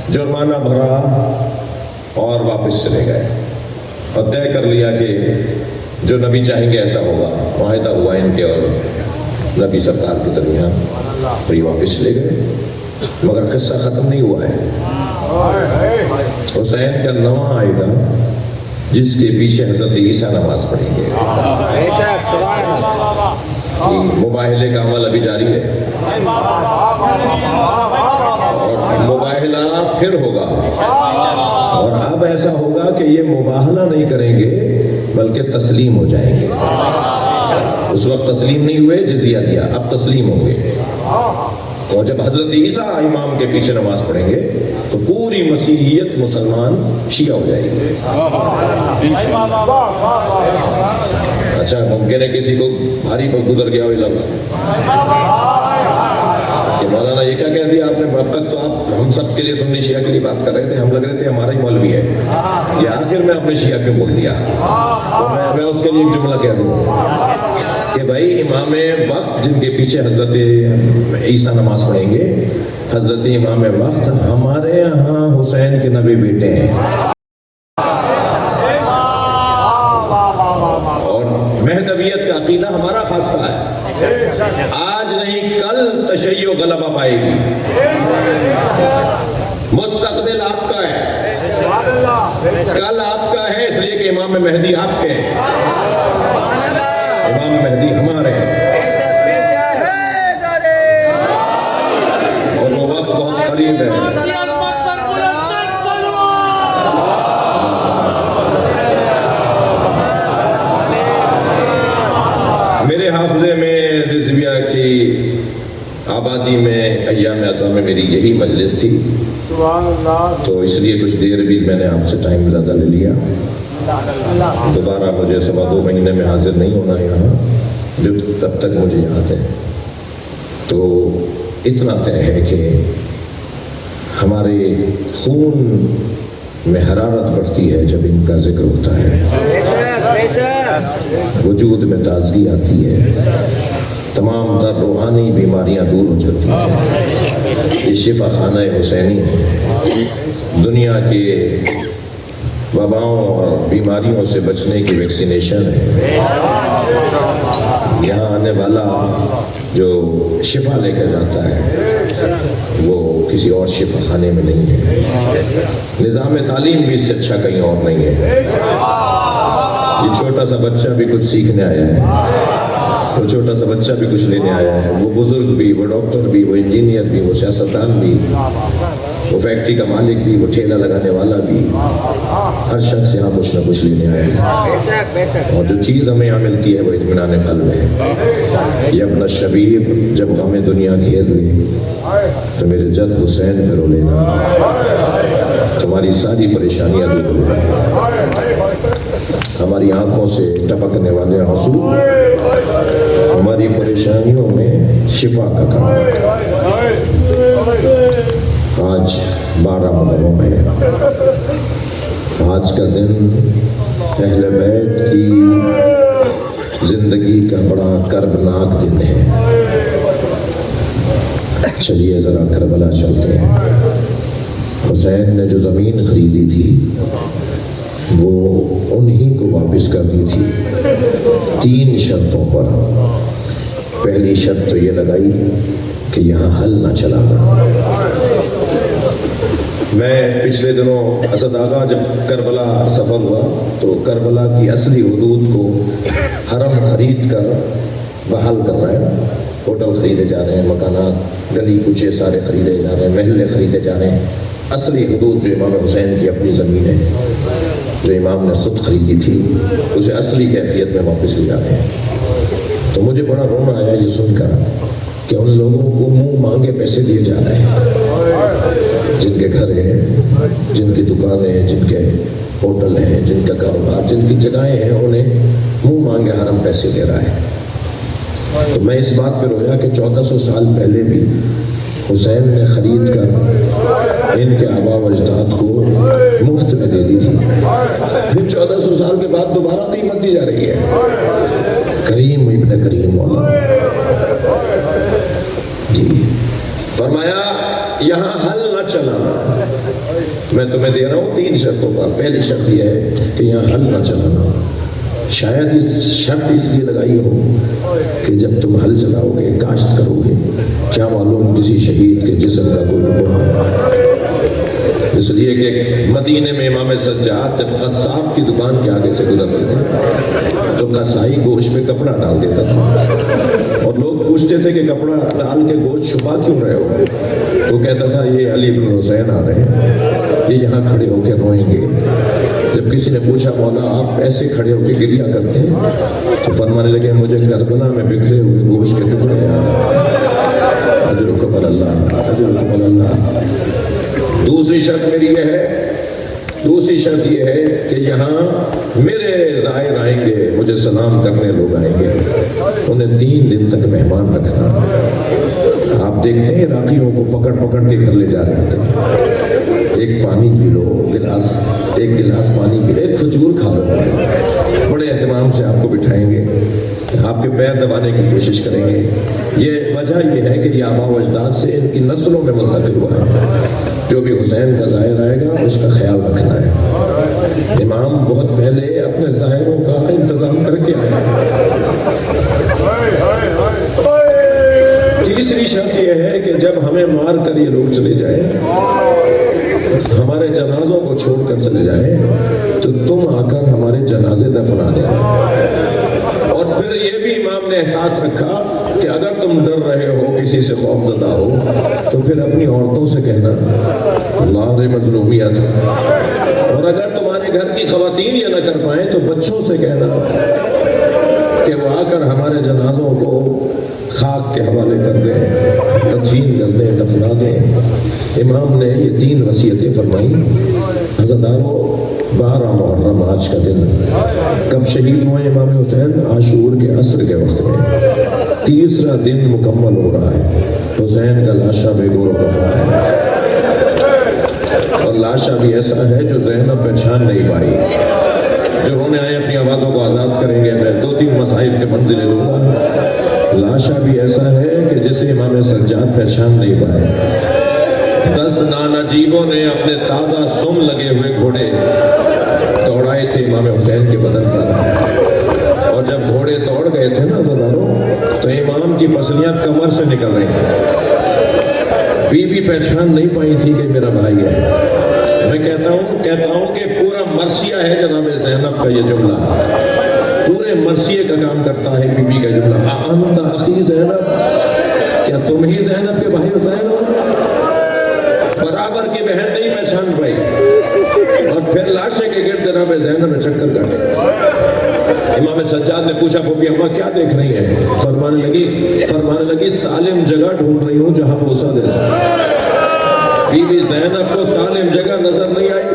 S1: جرمانہ بھرا اور واپس چلے گئے، اور طے کر لیا کہ جو نبی چاہیں گے ایسا ہوگا۔ معاہدہ ہوا ان کے اور نبی سرکار کے درمیان، اور یہ واپس چلے گئے۔ مگر قصہ ختم نہیں ہوا ہے، حسین کا نواں آئے گا جس کے پیچھے حضرت عیسیٰ نماز پڑھیں گے۔ مباہلے کا عمل ابھی جاری ہے، اور مباہلہ پھر ہوگا، اور اب ایسا ہوگا کہ یہ مباہلہ نہیں کریں گے بلکہ تسلیم ہو جائیں گے۔ اس وقت تسلیم نہیں ہوئے، جزیہ دیا، اب تسلیم ہوں گے۔ اور جب حضرت عیسیٰ امام کے پیچھے نماز پڑھیں گے تو پوری مسیحیت مسلمان شیعہ ہو جائے گی۔ اچھا، ممکن ہے کسی کو بھاری پر گزر گیا ہوئی لفظ کہ مولانا یہ کیا کہہ دیا آپ نے؟ اب تک تو آپ ہم سب کے لیے سنی شیعہ کے لیے بات کر رہے تھے، ہم لگ رہے تھے ہمارا ہی مولوی ہے، یہ آخر میں اپنے شیعہ کیوں بول دیا؟ تو میں اس کے لیے ایک جملہ کہہ دوں کہ بھائی امام وقت جن کے پیچھے حضرت عیسیٰ نماز پڑھیں گے، حضرت امام وقت ہمارے ہاں حسین کے نوے بیٹے ہیں، اور مہدویت کا عقیدہ ہمارا خاصہ ہے۔ آج نہیں کل تشیع غلبہ پائے گی، مستقبل آپ کا ہے، کل آپ کا ہے، اس لیے کہ امام مہدی آپ کے ہیں، امام مہدی ہمارے ہیں، اور وہ وقت بہت قریب ہے۔ آبادی میں ایام عطا میں میری یہی مجلس تھی، تو اس لیے کچھ دیر بھی میں نے آپ سے ٹائم زیادہ لے لیا۔ دوبارہ مجھے 2.25 مہینے میں حاضر نہیں ہونا یہاں، جو تب تک مجھے یاد ہے۔ تو اتنا طے ہے کہ ہمارے خون میں حرارت بڑھتی ہے جب ان کا ذکر ہوتا ہے، وجود میں تازگی آتی ہے، تمام تر روحانی بیماریاں دور ہو جاتی ہیں۔ یہ شفا خانہ حسینی ہے، دنیا کے وباؤں اور بیماریوں سے بچنے کی ویکسینیشن ہے۔ یہاں آنے والا جو شفا لے کر جاتا ہے وہ کسی اور شفا خانے میں نہیں ہے۔ نظام تعلیم بھی اس سے اچھا کہیں اور نہیں ہے۔ یہ چھوٹا سا بچہ بھی کچھ سیکھنے آیا ہے، وہ چھوٹا سا بچہ بھی کچھ لینے آیا ہے، وہ بزرگ بھی، وہ ڈاکٹر بھی، وہ انجینئر بھی، وہ سیاستدان بھی، وہ فیکٹری کا مالک بھی، وہ ٹھیلا لگانے والا بھی، ہر شخص یہاں کچھ نہ کچھ لینے آیا ہے۔ اور جو چیز ہمیں یہاں ملتی ہے وہ اطمینان قلب ہے۔ یہ اپنا شبیر جب غم دنیا گھیر لے تو میرے جد حسین پہ رو لینا، تمہاری ساری پریشانیاں دور ہو جائیں۔ ہماری آنکھوں سے ٹپکنے والے آنسو ہماری پریشانیوں میں شفا کا کام ہے۔ آج 12 محرم ہے، آج کا دن اہل بیت کی زندگی کا بڑا کربناک دن ہے۔ چلیے ذرا کربلا چلتے ہیں۔ حسین نے جو زمین خریدی تھی وہ انہی کو واپس کر دی تھی 3 شرطوں پر۔ پہلی شرط تو یہ لگائی کہ یہاں حل نہ چلانا۔ میں پچھلے دنوں اسد آغا جب کربلا سفر ہوا تو کربلا کی اصلی حدود کو حرم خرید کر بحال کر رہے ہیں، ہوٹل خریدے جا رہے ہیں، مکانات گلی کوچے سارے خریدے جا رہے ہیں، محلے خریدے جا رہے ہیں۔ اصلی حدود جو امام حسین کی اپنی زمین ہے، جو امام نے خود خریدی تھی، اسے اصلی کیفیت میں واپس لے جا رہے ہیں۔ تو مجھے بڑا رونا آیا یہ سن کر کہ ان لوگوں کو منہ مانگے پیسے دیے جا رہے ہیں، جن کے گھر ہیں، جن کی دکانیں ہیں، جن کے ہوٹل ہیں، جن کا کاروبار، جن کی جگہیں ہیں، انہیں منہ مانگے حرم پیسے دے رہا ہے۔ تو میں اس بات پہ رویا کہ 1400 سال پہلے بھی حسین نے خرید کر ان کے آباء و اجداد کو مفت میں دے دی تھی، پھر 1400 سال کے بعد دوبارہ قیمت دی جا رہی ہے۔ کریم ابن کریم مولا جی فرمایا یہاں حل نہ چلانا۔ میں تمہیں دے رہا ہوں 3 شرطوں پر۔ پہلی شرط یہ ہے کہ یہاں حل نہ چلانا۔ شاید اس شرط اس لیے لگائی ہو کہ جب تم حل چلاؤ گے، کاشت کرو گے، کیا معلوم کسی شہید کے جسم کا کوئی ٹکڑا۔ اس لیے کہ مدینے میں امام سجاد جب قصاب کی دکان کے آگے سے گزرتے تھے تو قصائی گوشت پہ کپڑا ڈال دیتا تھا، اور لوگ پوچھتے تھے کہ کپڑا ڈال کے گوشت چھپا کیوں رہے ہو؟ تو کہتا تھا یہ علی بن حسین آ رہے ہیں، یہ یہاں کھڑے ہو کے روئیں گے۔ جب کسی نے پوچھا مولا آپ ایسے کھڑے ہو کے گریہ کرتے ہیں؟ تو فرمانے لگے مجھے کربلا میں بکھرے ہوئے گوشت کے ٹکڑے یاد آتے ہیں۔ اجرکم اللہ، اجرکم اللہ۔ دوسری شرط میری یہ ہے، دوسری شرط یہ ہے کہ یہاں میرے زائر آئیں گے، مجھے سلام کرنے لوگ آئیں گے، انہیں 3 دن تک مہمان رکھنا۔ آپ دیکھتے ہیں عراقیوں کو پکڑ پکڑ کے گھر لے جا رہے ہوتے ہیں، ایک پانی پی لو، ایک گلاس پانی پی لو، ایک کھجور کھا لو، بڑے اہتمام سے آپ کو بٹھائیں گے، آپ کے پیر دبانے کی کوشش کریں گے۔ یہ وجہ یہ ہے کہ یہ آباء و اجداد سے ان کی نسلوں میں منتقل ہوا ہے۔ جو بھی حسین کا ظاہر آئے گا اس کا خیال رکھنا ہے۔ امام بہت پہلے اپنے ظاہروں کا انتظام کر کے آئے۔ تیسری شرط یہ ہے کہ جب ہمیں مار کر یہ لوگ چلے جائیں، ہمارے جنازوں کو چھوڑ کر چلے جائیں، تو تم آ کر ہمارے جنازے دفنا دینا۔ اور پھر یہ بھی امام نے احساس رکھا کہ اگر تم ڈر رہے ہو، کسی سے خوف زدہ ہو، تو پھر اپنی عورتوں سے کہنا لاز مظلومیت، اور اگر تمہارے گھر کی خواتین یہ نہ کر پائیں تو بچوں سے کہنا کہ وہ آ کر ہمارے جنازوں کو خاک کے حوالے کر دیں، تدفین کر دیں، دفنا دیں۔ امام نے یہ 3 وصیتیں فرمائیں۔ حضرتارو 12 محرم آج کا دن، کب شہید ہوئے امام حسین؟ عاشور کے عصر کے وقت میں، 3 دن مکمل ہو رہا ہے۔ حسین کا لاشا بے گور و کفن ہے، اور لاشا بھی ایسا ہے جو زینب پہچان نہیں پائی۔ جو رونے آئے اپنی آوازوں کو آزاد کریں گے، میں 2-3 مصائب کے منزلیں لوں گا۔ لاشا بھی ایسا ہے کہ جسے امام سجاد پہچان نہیں پائے۔ 10 نانجیبوں نے اپنے تازہ سم لگے ہوئے گھوڑے دوڑائے تھے امام حسین کے بدن پر، اور جب گھوڑے دوڑ گئے تھے نا عزیزانو، تو امام کی پسلیاں کمر سے نکل رہی تھیں۔ بی بی پہچان نہیں پائی تھی کہ میرا بھائی ہے۔ میں کہتا ہوں کہ پورا مرثیہ ہے جناب زینب کا یہ جملہ، پورے مرثیے کا کام کرتا ہے بی بی کا جملہ۔ انت اخی زینب، کیا تم ہی زینب کے بھائی حسین ہو؟ برابر کی بہن نہیں پہچان پائی، اور پھر لاشے کے گرد جناب زینب نے چکر کاٹے۔ امام سجاد نے پوچھا پھوپھی اماں کیا دیکھ رہی ہیں؟ فرمانے لگی سالم جگہ ڈھونڈ رہی ہوں جہاں بوسہ دے سکوں۔ بی بی زینب کو سالم جگہ نظر نہیں آئی،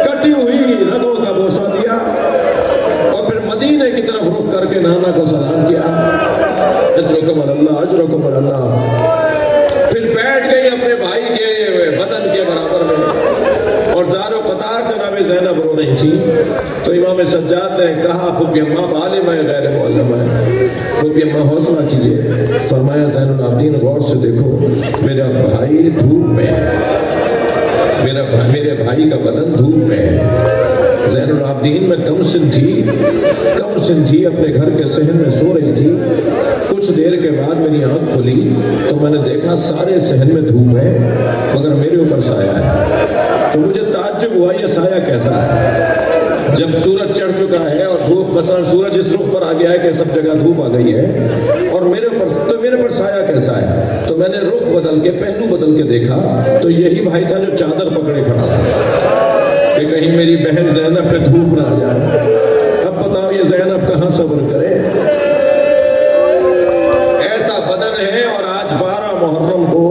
S1: کٹی ہوئی رگوں کا بوسہ دیا، اور پھر مدینے کی طرف رخ کر کے نانا کو سلام کیا، اجرکم اللہ اجرکم اللہ۔ پھر بیٹھ گئی اپنے بھائی کے بدن کے برابر میں، اور زار و قطار جناب زینب رو رہی تھی۔ تو امام سجاد نے کہا پھوپھی اماں عالم ہے غیر معلم ہے، پھوپھی اماں حوصلہ کیجئے۔ فرمایا زین العابدین غور سے دیکھو، میرا بھائی دھوپ میں ہے، میرے بھائی کا بدن دھوپ میں ہے۔ زین العابدین میں کم سن تھی، اپنے گھر کے صحن میں سو رہی تھی۔ کچھ دیر کے بعد میری آنکھ کھلی تو میں نے دیکھا سارے صحن میں دھوپ ہے مگر میرے اوپر سایہ ہے۔ تو مجھے تعجب ہوا یہ سایہ کیسا ہے؟ جب سورج چڑھ چکا ہے اور دھوپ، مثلا سورج اس رخ پر آ گیا ہے کہ سب جگہ دھوپ آ گئی ہے، اور میرے پر سایہ کیسا ہے؟ تو میں نے رخ بدل کے، پہلو بدل کے دیکھا تو یہی بھائی تھا جو چادر پکڑے کھڑا تھا کہ کہیں میری بہن زینب پہ دھوپ نہ آ جائے۔ اب بتاؤ یہ زینب کہاں صبر کرے؟ ایسا بدن ہے، اور آج 12 محرم کو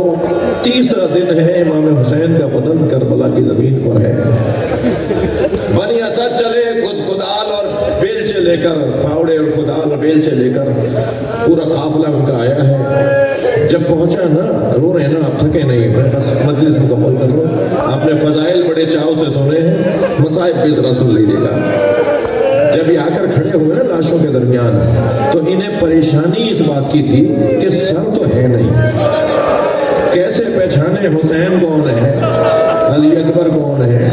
S1: 3 دن ہے، امام حسین کا بدن کربلا کی زمین پر ہے۔ بنی اسد چلے کدال اور بیلچے لے کر، پھاوڑے اور کدال اور بیلچے لے کر، پورا قافلہ ان کا آیا ہے۔ جب پہنچا نا، رو رہے نا، آپ تھکے نہیں، میں بس مجلس مکمل کر رہا ہوں، آپ نے فضائل بڑے چاؤ سے سنے ہیں، مصائب بھی ذرا سن لیجیے گا۔ جب یہ آ کر کھڑے ہوئے نا لاشوں کے درمیان، تو انہیں پریشانی اس بات کی تھی کہ سر تو ہے نہیں، کیسے پہچانے حسین کون ہے، علی اکبر کون ہے؟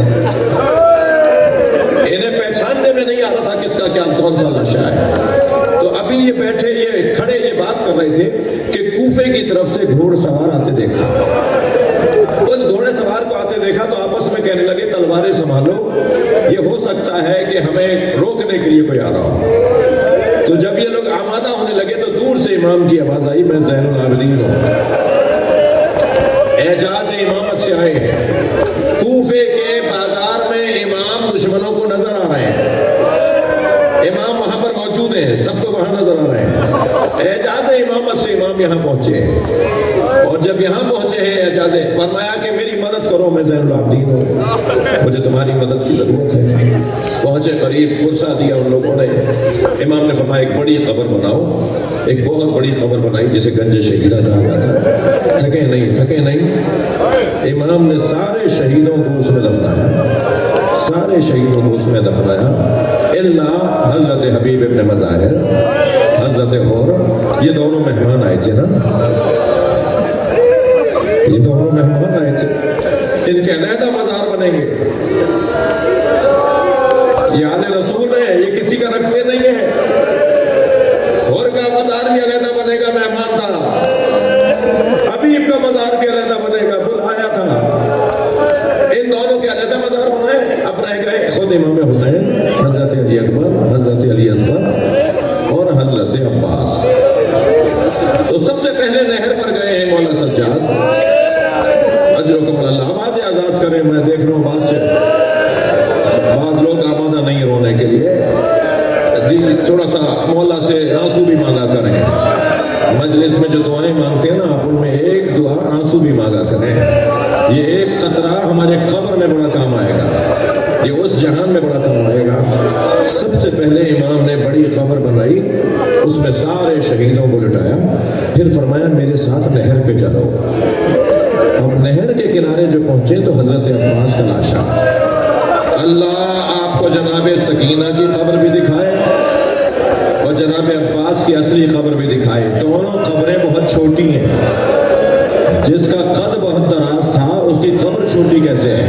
S1: انہیں پہچاننے میں نہیں آ رہا تھا کس کا کیا، کون سا لاشا ہے۔ تو ابھی یہ بیٹھے، یہ کھڑے، یہ بات کر رہے تھے کہ کوفے کی طرف سے گھوڑ سوار آتے دیکھا۔ اس گھوڑے سوار کو آتے دیکھا تو آپس میں کہنے لگے تلواریں سنبھالو، یہ ہو سکتا ہے کہ ہمیں روکنے کے لیے کوئی آ رہا ہو۔ تو جب یہ لوگ آمادہ ہونے لگے تو دور سے امام کی آواز آئی، میں زین العابدین ہوں، اعجاز امامت سے آئے ہیں۔ کوفے کے بازار میں امام دشمنوں کو نظر آ رہے ہیں، امام وہاں پر موجود ہیں، سب کو وہاں نظر آ رہے ہیں۔ اعجاز امامت سے امام یہاں پہنچے ہیں، اور جب یہاں پہنچے ہیں اعجاز، فرمایا کہ میری مدد کرو، میں زین العابدین ہوں، مجھے تمہاری مدد کی ضرورت ہے۔ پہنچے قریب، پرسہ دیا ان لوگوں نے۔ امام نے فرمایا ایک بڑی قبر بناؤ، ایک بہت بڑی قبر بنائی جسے گنج شہیدہ کہا جاتا۔ تھکے نہیں، امام نے سارے شہیدوں کو اس میں دفنایا، سارے شہیدوں کو اس میں دفنایا، الا حضرت حبیب ابن مظاہر، حضرت حور، یہ دونوں مہمان آئے تھے نا، یہ دونوں مہمان آئے تھے، ان کے علیحدہ مزار بنیں گے، یہ آل رسول ہے، یہ کسی کا رکھتے نہیں ہیں، حور کا مزار بھی علیحدہ بنے گا، مہمان تھا، حبیب کا مزار بھی علیحدہ بنے گا، بلایا تھا، ان دونوں کے علیحدہ مزار بنائے، اب رہ گئے خود امام حسین، حضرت علی اکبر، حضرت علی اصغر اور حضرت عباس۔ تو سب سے پہلے نہر پر گئے ہیں مولا سجاد، اجرکم اللہ، آوازیں آزاد کریں، میں دیکھ رہا ہوں بعض لوگ آمادہ نہیں رونے کے لیے، جی تھوڑا سا مولا سے آنسو بھی مانگا کریں، ایک دعا آنسو بھی مانگا کریں، یہ ایک قطرہ ہمارے قبر میں بڑا کام آئے گا، یہ اس جہان میں بڑا کام آئے گا۔ سب سے پہلے امام نے بڑی قبر بنائی، اس میں سارے شہیدوں کو لٹایا، پھر فرمایا میرے ساتھ نہر پہ چلو۔ اب نہر کے کنارے جو پہنچے تو حضرت عباس کا لاشا، اللہ آپ کو جناب سکینہ کی قبر بھی دکھائے اور جناب عباس کی اصلی قبر بھی دکھائے۔ دونوں قبریں بہت چھوٹی ہیں، جس کا قد بہت دراز تھا اس کی قبر چھوٹی کیسے ہے؟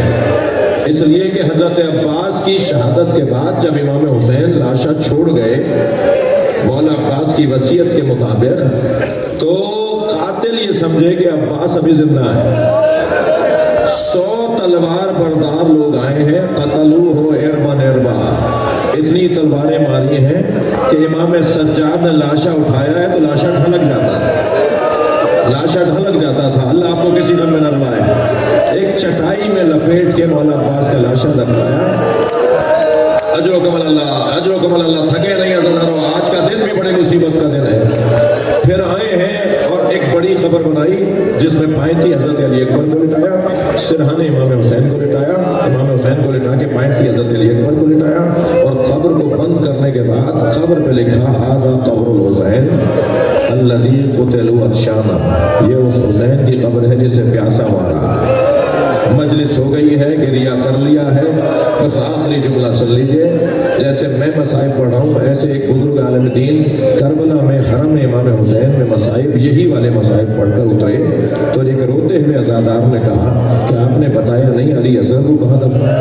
S1: اس لیے کہ حضرت عباس کی شہادت کے بعد جب امام حسین لاشا چھوڑ گئے مولا عباس کی وصیت کے مطابق، تو قاتل یہ سمجھے کہ عباس ابھی زندہ ہے۔ 100 تلوار بردار لوگ آئے ہیں، قتلو ہو اربا نربا، اتنی تلواریں ماری ہیں کہ امام سجاد نے لاشا اٹھایا ہے تو لاشا ڈھلک جاتا تھا، لاشا ڈھلک جاتا تھا۔ اللہ آپ کو کسی غم میں نہ لائے۔ ایک چٹائی میں لپیٹ کے مولا عباس کا لاشا دفنایا۔ اجرکم اللہ، اجرکم اللہ، تھکے نہیں حضرات، آج کا دن بھی بڑی مصیبت کا دن ہے۔ پھر آئے ہیں اور ایک بڑی قبر بنائی جس میں پائیں تھی حضرت علی اکبر کو لٹایا، سرہانے امام حسین کو لٹایا، امام حسین کو لٹا کے پائیں تھی حضرت علی اکبر کو لٹایا، اور قبر کو بند کرنے کے بعد قبر پہ لکھا ھذا قبر الحسین الذی قتلوا عطشانا، یہ اس حسین کی قبر ہے جسے پیاسا مارا۔ مجلس ہو گئی ہے، گریہ کر لیا ہے، بس آخری جملہ سن لیجئے۔ جیسے میں مصائب پڑھ رہا ہوں ایسے ایک بزرگ عالم دین کربلا میں حرم امام حسین میں مصائب، یہی والے مصائب پڑھ کر اترے، تو ایک روتے ہوئے عزادار نے کہا کہ آپ نے بتایا نہیں علی اصغر کو کہاں دفنایا؟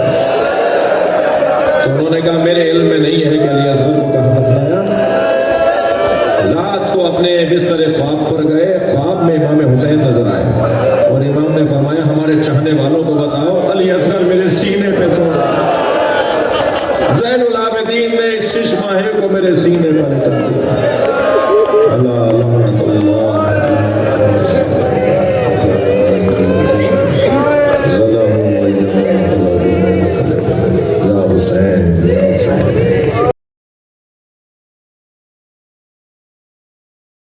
S1: تو انہوں نے کہا میرے علم میں نہیں ہے کہ علی اصغر کو کہاں دفنایا۔ رات کو اپنے بستر خواب پر گئے، خواب میں امام حسین نظر آئے اور امام نے فرمایا ہمارے چاہنے والوں کو بتاؤ علی اصغر میرے سینے پہ سو۔ زین العابدین نے اس شش ماہے کو میرے سینے پر لٹا دیا۔ اللہ لعنت اللہ یا حسین، یا حسین۔